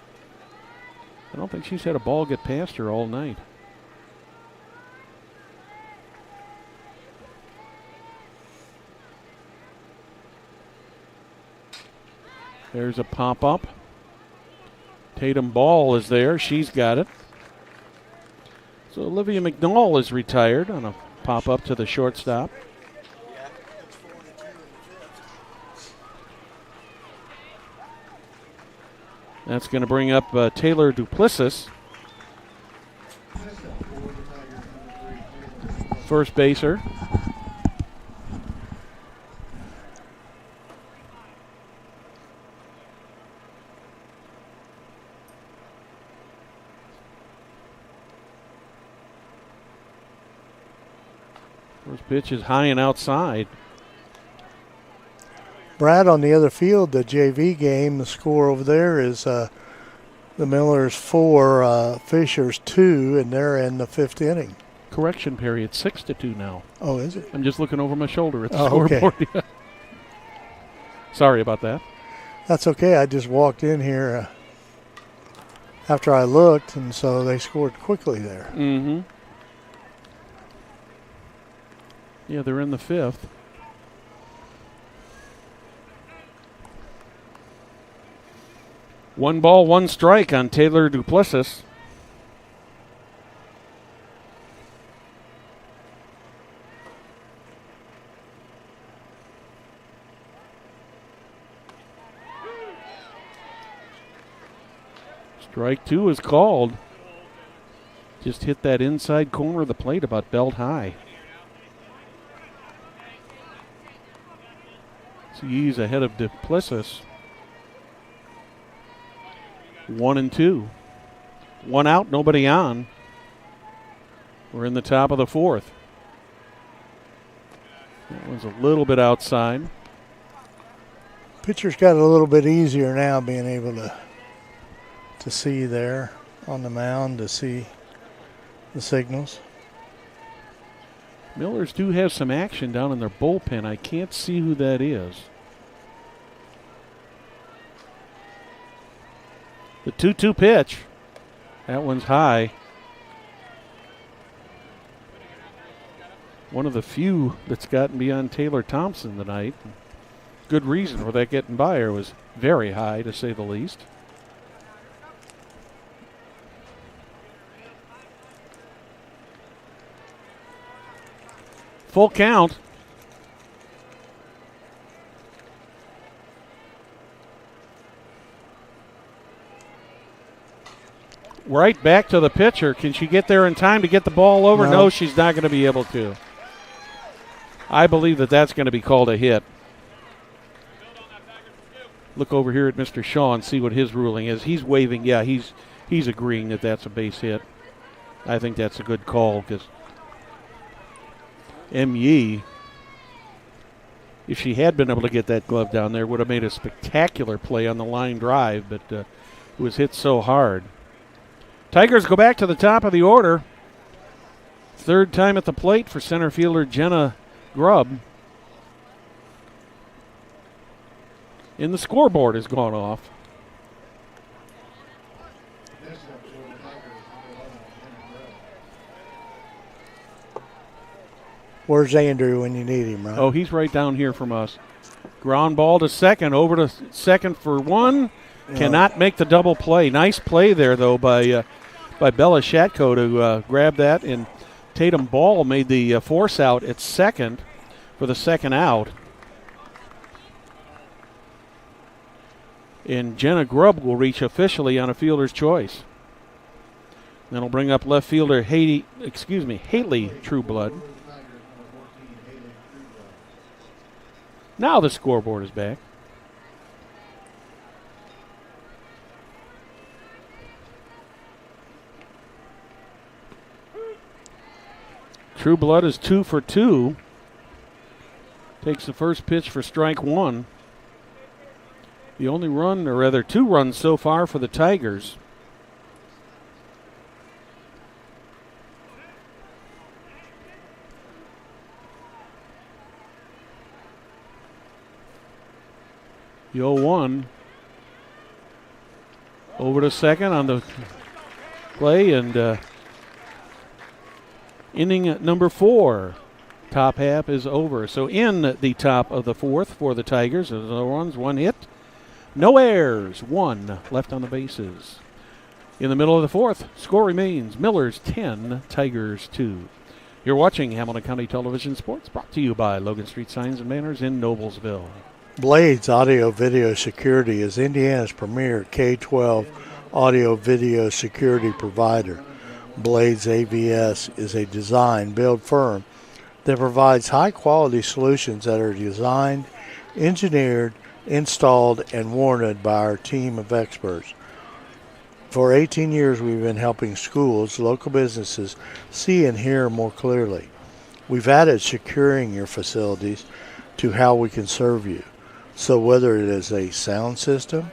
I don't think she's had a ball get past her all night. There's a pop-up. Tatum Ball is there. She's got it. So Olivia McNall is retired on a pop-up to the shortstop. That's going to bring up Taylor Duplessis. First baser. First pitch is high and outside. Brad, on the other field, the JV game, the score over there is the Millers 4, Fishers 2, and they're in the 5th inning. Correction, Perry, it's 6-2 now. Oh, is it? I'm just looking over my shoulder at the scoreboard. Okay. Sorry about that. That's okay. I just walked in here after I looked, and so they scored quickly there. Mm-hmm. Yeah, they're in the 5th. One ball, 1 strike on Taylor Duplessis. Strike 2 is called. Just hit that inside corner of the plate about belt high. So he's ahead of Duplessis. 1-2. 1 out, nobody on. We're in the top of the 4th. That one's a little bit outside. Pitcher's got it a little bit easier now being able to see there on the mound, to see the signals. Millers do have some action down in their bullpen. I can't see who that is. The 2-2 pitch. That one's high. One of the few that's gotten beyond Taylor Thompson tonight. Good reason for that getting by her, was very high, to say the least. Full count. Right back to the pitcher. Can she get there in time to get the ball over? No, she's not going to be able to. I believe that that's going to be called a hit. Look over here at Mr. Shaw and see what his ruling is. He's waving. Yeah, he's agreeing that that's a base hit. I think that's a good call because M. Yee, if she had been able to get that glove down there, would have made a spectacular play on the line drive, but it was hit so hard. Tigers go back to the top of the order. Third time at the plate for center fielder Jenna Grubb. And the scoreboard has gone off. Where's Andrew when you need him, right? Oh, he's right down here from us. Ground ball to second, over to second for one. Yeah. Cannot make the double play. Nice play there, though, by Bella Shatko to grab that. And Tatum Ball made the force out at second for the second out. And Jenna Grubb will reach officially on a fielder's choice. That'll bring up left fielder Haley Trueblood. Now the scoreboard is back. Trueblood is 2 for 2. Takes the first pitch for strike one. The only run, or rather 2 runs so far for the Tigers. The 0-1 over to second on the play, and inning number 4. Top half is over. So in the top of the 4th for the Tigers, 0 runs, 1 hit. No errors, 1 left on the bases. In the middle of the 4th, score remains Millers 10, Tigers 2. You're watching Hamilton County Television Sports, brought to you by Logan Street Signs and Banners in Noblesville. Blades Audio Video Security is Indiana's premier K-12 audio video security provider. Blades AVS is a design-build firm that provides high-quality solutions that are designed, engineered, installed, and warranted by our team of experts. For 18 years, we've been helping schools, local businesses, see and hear more clearly. We've added securing your facilities to how we can serve you. So whether it is a sound system,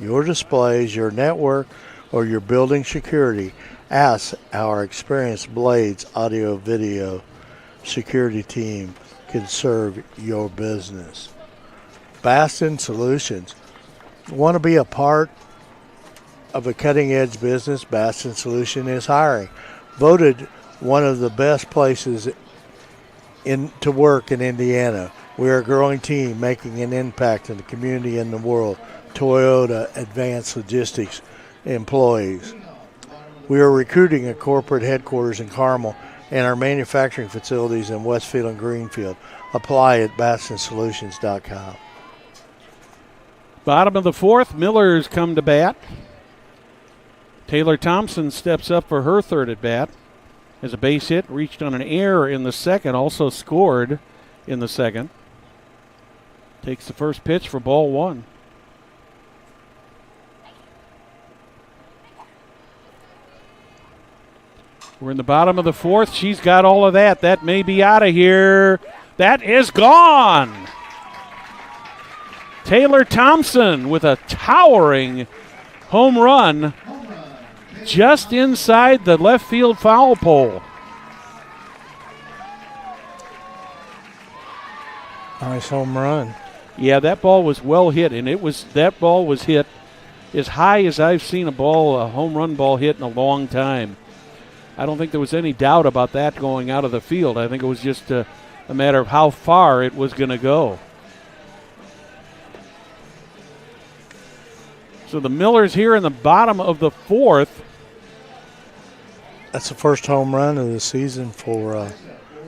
your displays, your network, or your building security, ask our experienced Blades Audio Video security team can serve your business. Baston Solutions. Want to be a part of a cutting-edge business? Baston Solution is hiring. Voted one of the best places to work in Indiana. We are a growing team making an impact in the community and the world. Toyota Advanced Logistics employees. We are recruiting a corporate headquarters in Carmel and our manufacturing facilities in Westfield and Greenfield. Apply at bastonsolutions.com. Bottom of the 4th, Millers come to bat. Taylor Thompson steps up for her third at bat. Has a base hit, reached on an error in the second, also scored in the second. Takes the first pitch for ball 1. We're in the bottom of the 4th. She's got all of that. That may be out of here. That is gone. Taylor Thompson with a towering home run just inside the left field foul pole. Nice home run. Yeah, that ball was well hit, and that ball was hit as high as I've seen a home run ball hit in a long time. I don't think there was any doubt about that going out of the field. I think it was just a matter of how far it was going to go. So the Millers here in the bottom of the fourth. That's the first home run of the season for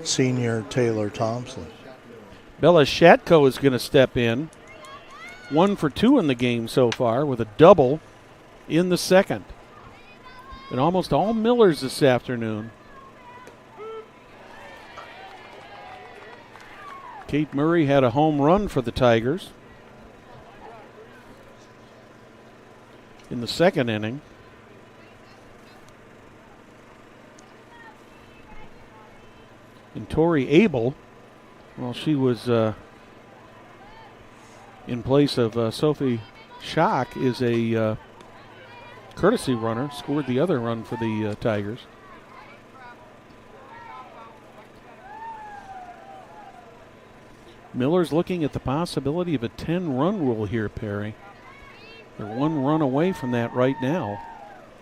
senior Taylor Thompson. Bella Shatko is going to step in. 1 for 2 in the game so far with a double in the second. And almost all Millers this afternoon. Kate Murray had a home run for the Tigers in the second inning. And Tori Abel, well, she was in place of Sophie Schock, is a courtesy runner, scored the other run for the Tigers. Miller's looking at the possibility of a 10-run rule here, Perry. They're 1 run away from that right now,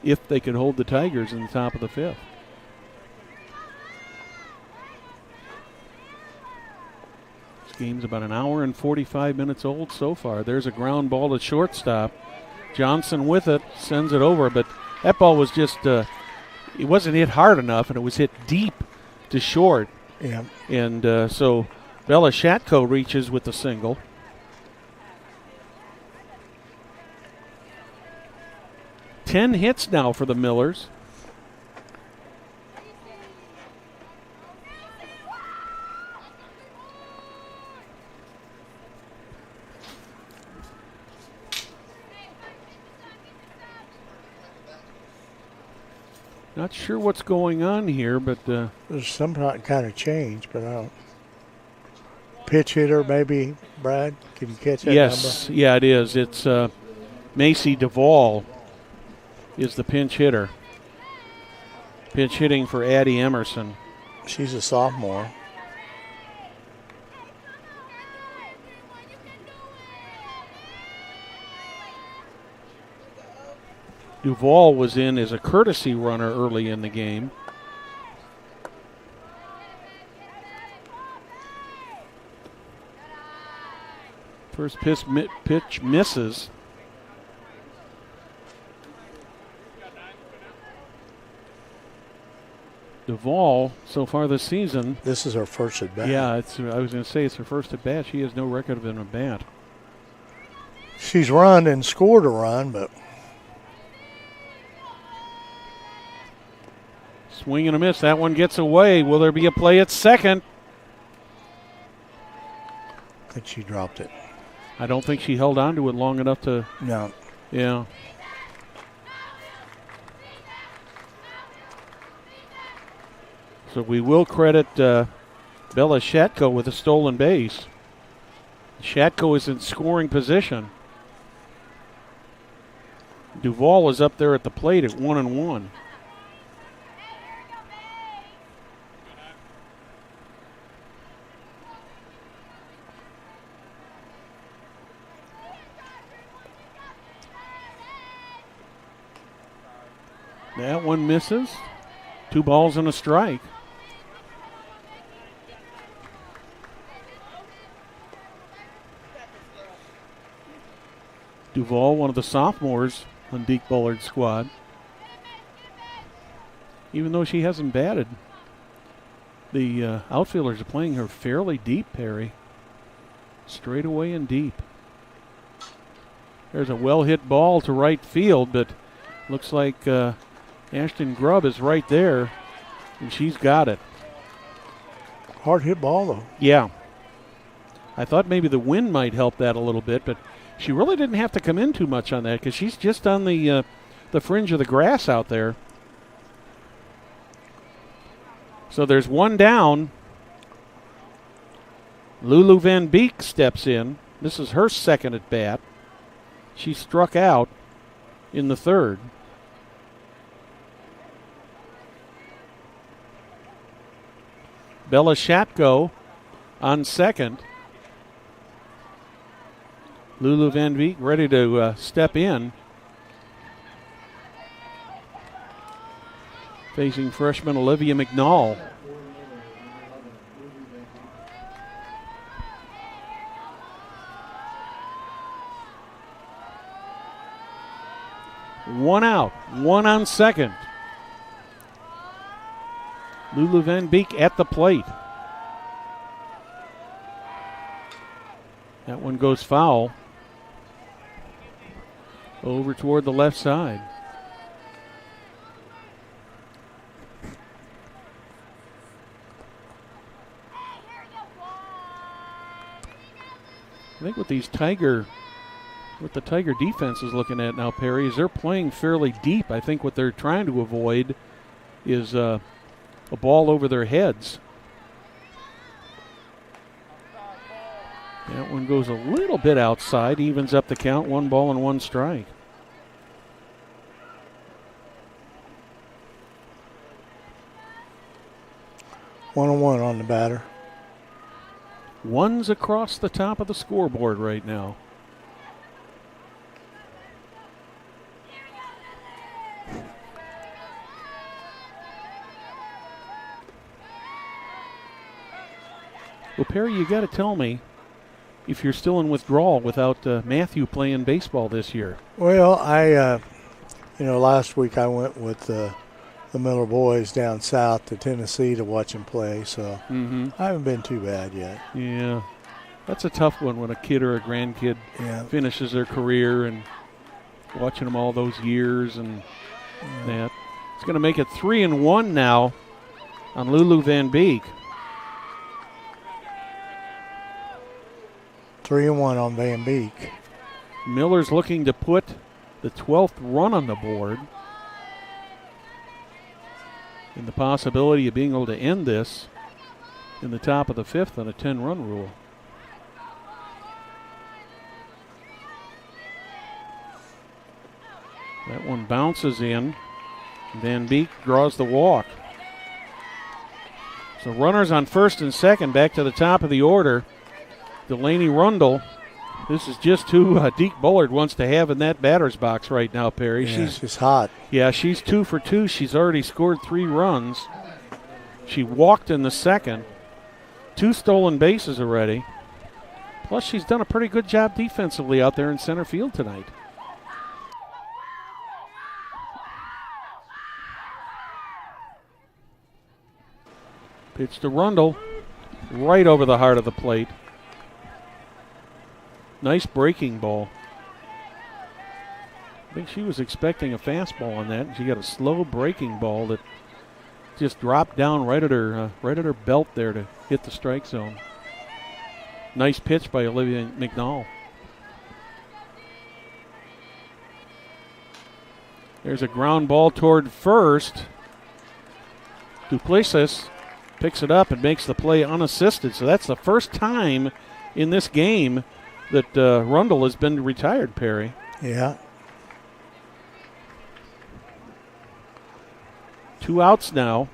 if they could hold the Tigers in the top of the fifth. This game's about an hour and 45 minutes old so far. There's a ground ball to shortstop. Johnson with it, sends it over, but that ball was just, it wasn't hit hard enough, and it was hit deep to short. Yeah. And so Bella Shatko reaches with the single. Ten hits now for the Millers. Not sure what's going on here, but there's some kind of change, but I don't. Pitch hitter, maybe, Brad? Can you catch that yes, number? Yeah, it is. It's Macy Duvall is the pinch hitter. Pinch hitting for Addie Emerson. She's a sophomore. Duvall was in as a courtesy runner early in the game. First pitch misses. Duvall, so far this season. This is her first at bat. Yeah, I was going to say it's her first at bat. She has no record of an at bat. She's run and scored a run, but. Swing and a miss. That one gets away. Will there be a play at second? I think she dropped it. I don't think she held on to it long enough to. No. Yeah. So we will credit Bella Shatko with a stolen base. Shatko is in scoring position. Duvall is up there at the plate at 1-1. That one misses. 2 balls and a strike. Duvall, one of the sophomores on Deke Bullard's squad. Even though she hasn't batted, the outfielders are playing her fairly deep, Perry. Straight away and deep. There's a well-hit ball to right field, but looks like Ashton Grubb is right there, and she's got it. Hard hit ball, though. Yeah. I thought maybe the wind might help that a little bit, but she really didn't have to come in too much on that because she's just on the fringe of the grass out there. So there's one down. Lulu Van Beek steps in. This is her second at bat. She struck out in the third. Bella Shatko on second. Lulu Van Beek ready to step in. facing freshman Olivia McNall. One out, one on second. Lulu Van Beek at the plate. That one goes foul. Over toward the left side. I think what the Tiger defense is looking at now, Perry, is they're playing fairly deep. I think what they're trying to avoid is a ball over their heads. That one goes a little bit outside, evens up the count, 1 ball and 1 strike. One on one on the batter. One's across the top of the scoreboard right now. Well, Perry, you got to tell me if you're still in withdrawal without Matthew playing baseball this year. Well, last week I went with the Miller boys down south to Tennessee to watch him play, so I haven't been too bad yet. Yeah, that's a tough one when a kid or a grandkid finishes their career and watching them all those years and that. It's going to make it 3-1 now on Lulu Van Beek. 3-1 on Van Beek. Miller's looking to put the 12th run on the board. And the possibility of being able to end this in the top of the 5th on a 10-run rule. That one bounces in. Van Beek draws the walk. So runners on first and second, back to the top of the order. Delaney Rundle. This is just who Deke Bullard wants to have in that batter's box right now, Perry. Yeah, she's hot. Yeah, she's 2 for 2. She's already scored 3 runs. She walked in the second. 2 stolen bases already. Plus, she's done a pretty good job defensively out there in center field tonight. Pitch to Rundle. Right over the heart of the plate. Nice breaking ball. I think she was expecting a fastball on that, and she got a slow breaking ball that just dropped down right at her belt there to hit the strike zone. Nice pitch by Olivia McNall. There's a ground ball toward first. Duplessis picks it up and makes the play unassisted. So that's the first time in this game that Rundle has been retired, Perry. Yeah. 2 outs now.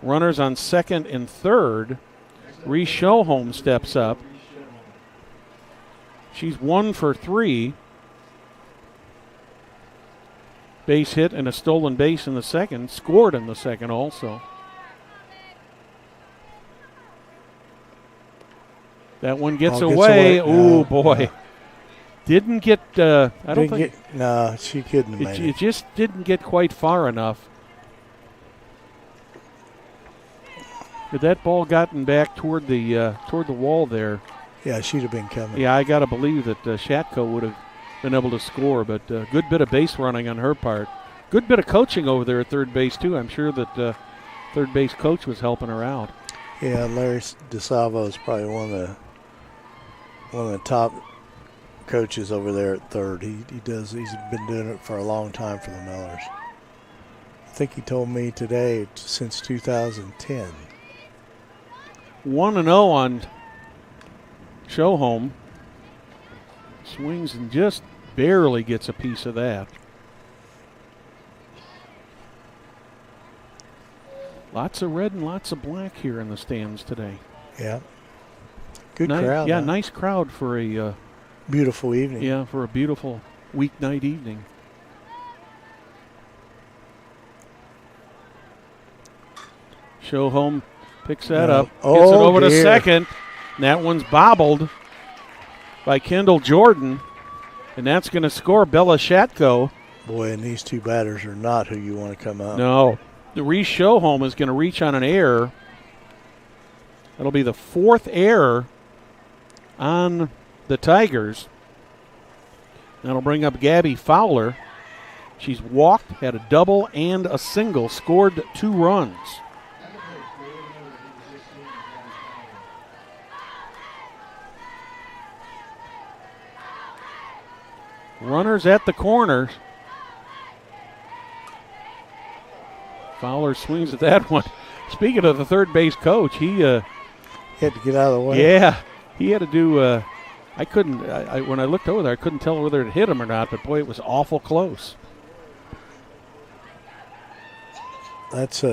Runners on second and third. Ree Schoholm steps up. She's 1 for 3. Base hit and a stolen base in the second. Scored in the second also. That one gets away. Oh, boy. Yeah. Didn't get, I don't think. No, she couldn't have made it. It just didn't get quite far enough. Had that ball gotten back toward the wall there. Yeah, she'd have been coming. Yeah, I got to believe that Shatko would have been able to score, but good bit of base running on her part. Good bit of coaching over there at third base, too. I'm sure that third base coach was helping her out. Yeah, Larry DeSalvo is probably one of the top coaches over there at third. He's been doing it for a long time for the Millers. I think he told me today since 2010. 1-0 on Schoholm. Swings and just barely gets a piece of that. Lots of red and lots of black here in the stands today. Yeah. Good crowd. Yeah, nice crowd for a beautiful evening. Yeah, for a beautiful weeknight evening. Showhome picks that No. up, gets it over to dear. second. And that one's bobbled by Kendall Jordan, and that's going to score Bella Shatko. Boy, and these two batters are not who you want to come up. No. The Reese Showhome is going to reach on an error. That'll be the fourth error on the Tigers. That'll bring up Gabby Fowler. She's walked, had a double and a single, scored 2 runs. Runners at the corners. Fowler swings at that one. Speaking of the third base coach, he had to get out of the way. Yeah, he had to do. I couldn't. When I looked over there, I couldn't tell whether it hit him or not. But boy, it was awful close. That's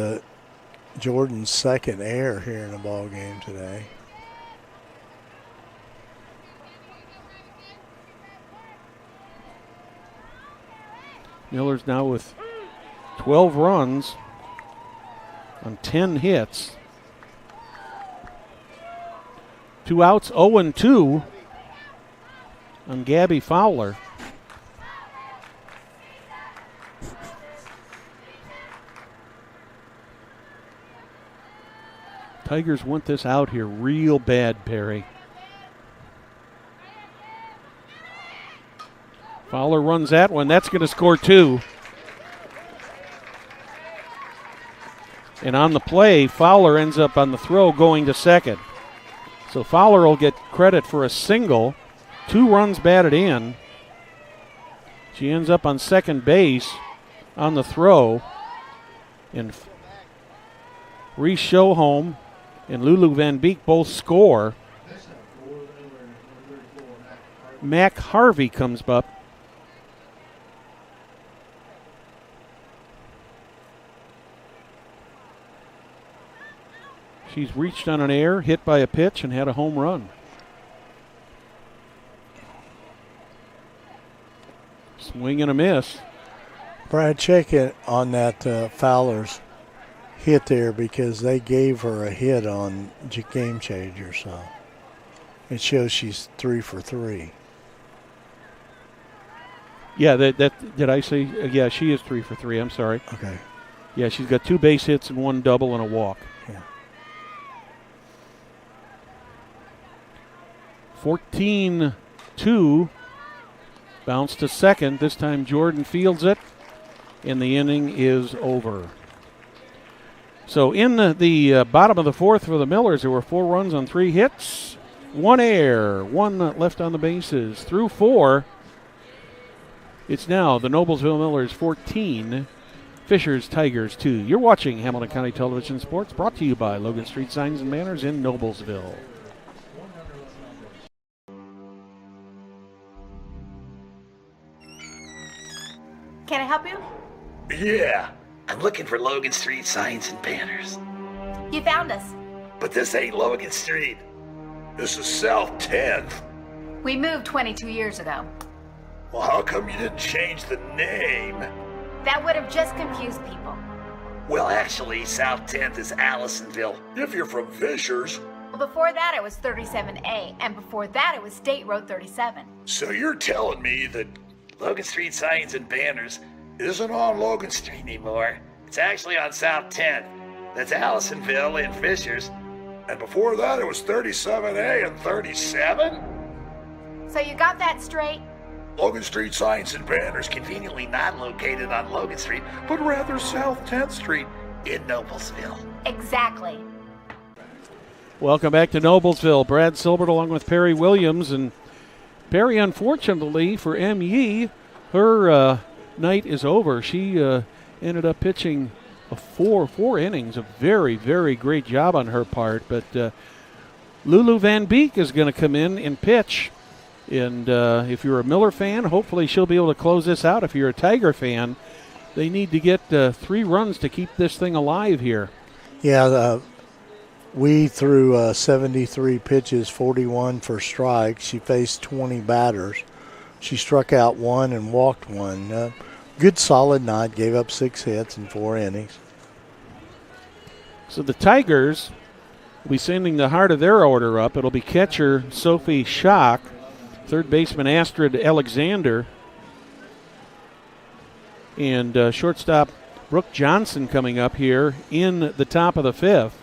Jordan's second error here in the ball game today. Miller's now with 12 runs on 10 hits. 2 outs, 0-2 on Gabby Fowler. Tigers want this out here real bad, Perry. Fowler runs that one. That's going to score 2. And on the play, Fowler ends up on the throw going to second. So Fowler will get credit for a single. 2 runs batted in. She ends up on second base on the throw. And Reese Showhome and Lulu Van Beek both score. Mac Harvey comes up. She's reached on an error, hit by a pitch, and had a home run. Swing and a miss. Brad, check it on that Fowler's hit there because they gave her a hit on Game Changer, so it shows she's 3 for 3. Yeah, that did I say? Yeah, she is 3 for 3. I'm sorry. Okay. Yeah, she's got 2 base hits and 1 double and a walk. Yeah. 14-2. Bounce to second. This time Jordan fields it, and the inning is over. So in the bottom of the fourth for the Millers, there were 4 runs on 3 hits, 1 error, 1 left on the bases. Through 4, it's now the Noblesville Millers 14, Fishers Tigers 2. You're watching Hamilton County Television Sports, brought to you by Logan Street Signs and Banners in Noblesville. Can I help you? Yeah, I'm looking for Logan Street signs and banners. You found us. But this ain't Logan Street. This is South 10th. We moved 22 years ago. Well, how come you didn't change the name? That would have just confused people. Well, actually, South 10th is Allisonville. If you're from Fishers. Well, before that it was 37A, and before that it was State Road 37. So you're telling me that Logan Street signs and banners isn't on Logan Street anymore. It's actually on South 10th. That's Allisonville and Fishers. And before that, it was 37A and 37? So you got that straight? Logan Street signs and banners conveniently not located on Logan Street, but rather South 10th Street in Noblesville. Exactly. Welcome back to Noblesville. Brad Silbert along with Perry Williams. And Perry, unfortunately for M.E., her night is over. She ended up pitching four innings. A very, very great job on her part. But Lulu Van Beek is going to come in and pitch. And if you're a Miller fan, hopefully she'll be able to close this out. If you're a Tiger fan, they need to get 3 runs to keep this thing alive here. Yeah, we threw 73 pitches, 41 for strikes. She faced 20 batters. She struck out 1 and walked 1. Good solid night, gave up 6 hits in 4 innings. So the Tigers will be sending the heart of their order up. It'll be catcher Sophie Schock, third baseman Astrid Alexander, and shortstop Brooke Johnson coming up here in the top of the fifth.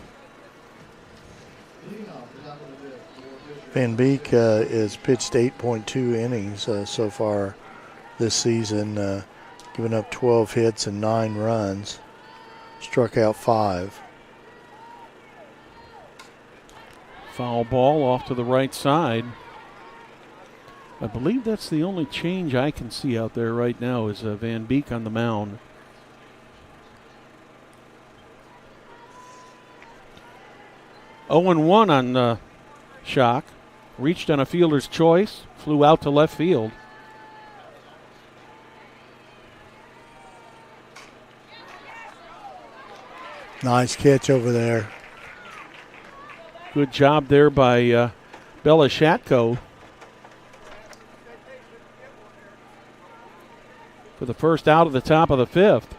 Van Beek has pitched 8.2 innings so far this season, giving up 12 hits and 9 runs, struck out 5. Foul ball off to the right side. I believe that's the only change I can see out there right now is Van Beek on the mound. Oh and 1 on Schock. Reached on a fielder's choice, flew out to left field. Nice catch over there. Good job there by Bella Shatko for the first out of the top of the fifth.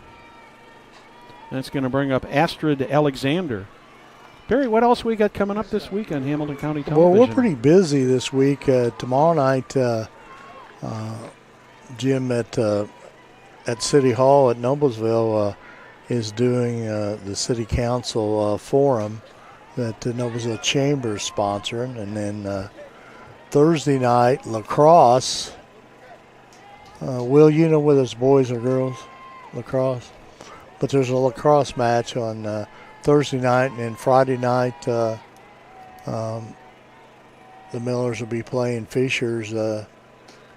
That's going to bring up Astrid Alexander. Perry, what else we got coming up this week on Hamilton County Television? Well, we're pretty busy this week. Tomorrow night, Jim at City Hall at Noblesville is doing the City Council forum that the Noblesville Chamber is sponsoring. And then Thursday night, lacrosse. Will, you know whether it's boys or girls lacrosse? But there's a lacrosse match on Thursday night, and then Friday night the Millers will be playing Fishers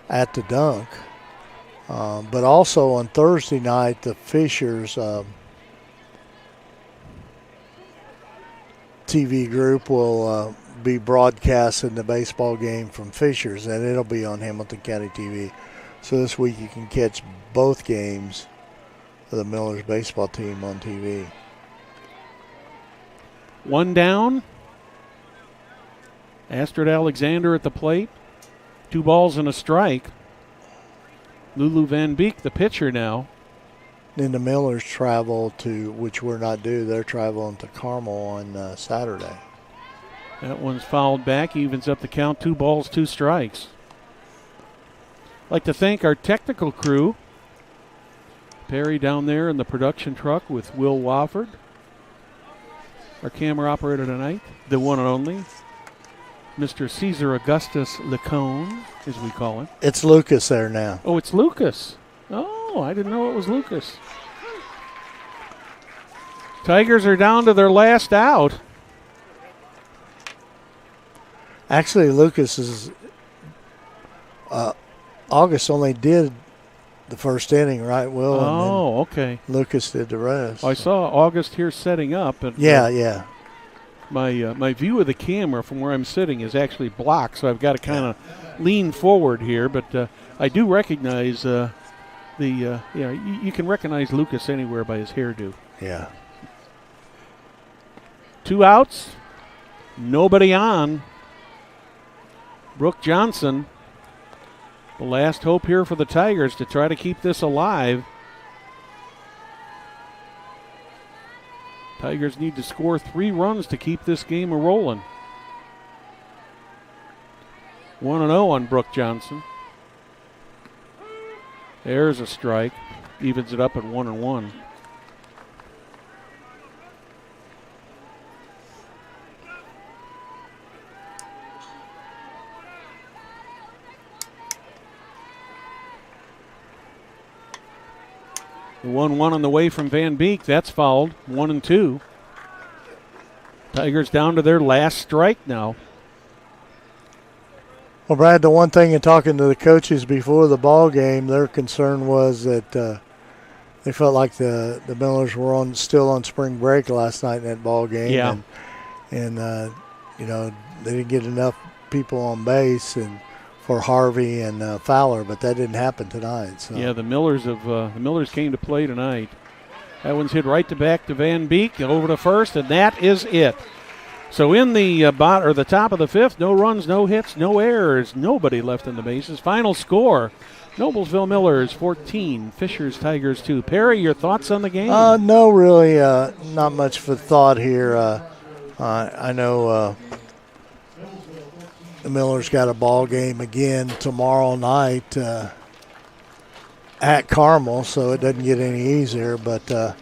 at the Dunk. But also on Thursday night, the Fishers TV group will be broadcasting the baseball game from Fishers, and it'll be on Hamilton County TV. So this week you can catch both games of the Millers baseball team on TV. One down. Astrid Alexander at the plate. 2 balls and a strike. Lulu Van Beek, the pitcher now. Then the Millers travel to, which we're not due, they're traveling to Carmel on Saturday. That one's fouled back, evens up the count, 2 balls, 2 strikes. I'd like to thank our technical crew. Perry down there in the production truck with Will Wofford. Our camera operator tonight, the one and only, Mr. Caesar Augustus Lacone, as we call him. It's Lucas there now. Oh, it's Lucas. Oh, I didn't know it was Lucas. Tigers are down to their last out. Actually, Lucas is August only did the first inning, right, Will? Oh, okay. Lucas did the rest. I saw August here setting up. And, yeah. My view of the camera from where I'm sitting is actually blocked, so I've got to kind of lean forward here. But I do recognize you can recognize Lucas anywhere by his hairdo. Yeah. 2 outs, nobody on. Brooke Johnson, the last hope here for the Tigers to try to keep this alive. Tigers need to score 3 runs to keep this game a-rolling. 1-0 on Brooke Johnson. There's a strike. Evens it up at 1-1. The 1-1 on the way from Van Beek. That's fouled. 1-2. Tigers down to their last strike now. Well, Brad, the one thing in talking to the coaches before the ball game, their concern was that they felt like the Millers were still on spring break last night in that ball game. Yeah. And they didn't get enough people on base and for Harvey and Fowler, but that didn't happen tonight. So. Yeah, the Millers came to play tonight. That one's hit right back to Van Beek over to first, and that is it. So in the top of the fifth, no runs, no hits, no errors, nobody left in the bases. Final score: Noblesville Millers 14, Fishers Tigers 2. Perry, your thoughts on the game? No, really, not much for thought here. I know the Millers got a ball game again tomorrow night at Carmel, so it doesn't get any easier, but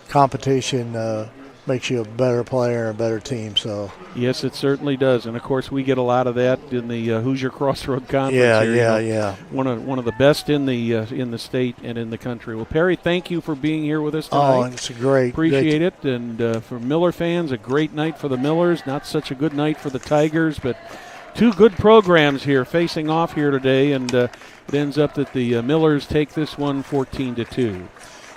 competition makes you a better player, a better team. So yes, it certainly does, and of course we get a lot of that in the Hoosier Crossroad Conference. Yeah. One of the best in the state and in the country. Well, Perry, thank you for being here with us tonight. Oh, it's great. Appreciate it, and for Miller fans, a great night for the Millers. Not such a good night for the Tigers, but two good programs here facing off here today, and it ends up that the Millers take this one 14-2.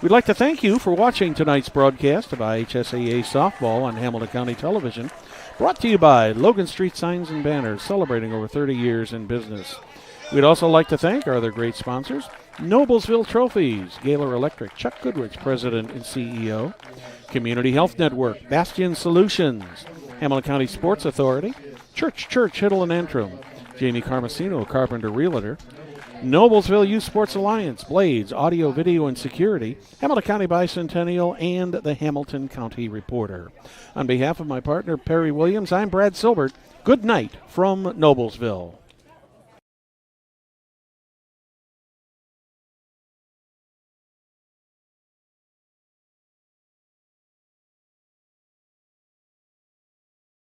We'd like to thank you for watching tonight's broadcast of IHSAA Softball on Hamilton County Television, brought to you by Logan Street Signs and Banners, celebrating over 30 years in business. We'd also like to thank our other great sponsors, Noblesville Trophies, Gaylor Electric, Chuck Goodrich, President and CEO, Community Health Network, Bastion Solutions, Hamilton County Sports Authority, Church, Hiddle and Antrim, Jamie Carmesino, Carpenter Realtor, Noblesville Youth Sports Alliance, Blades, Audio, Video, and Security, Hamilton County Bicentennial, and the Hamilton County Reporter. On behalf of my partner, Perry Williams, I'm Brad Silbert. Good night from Noblesville.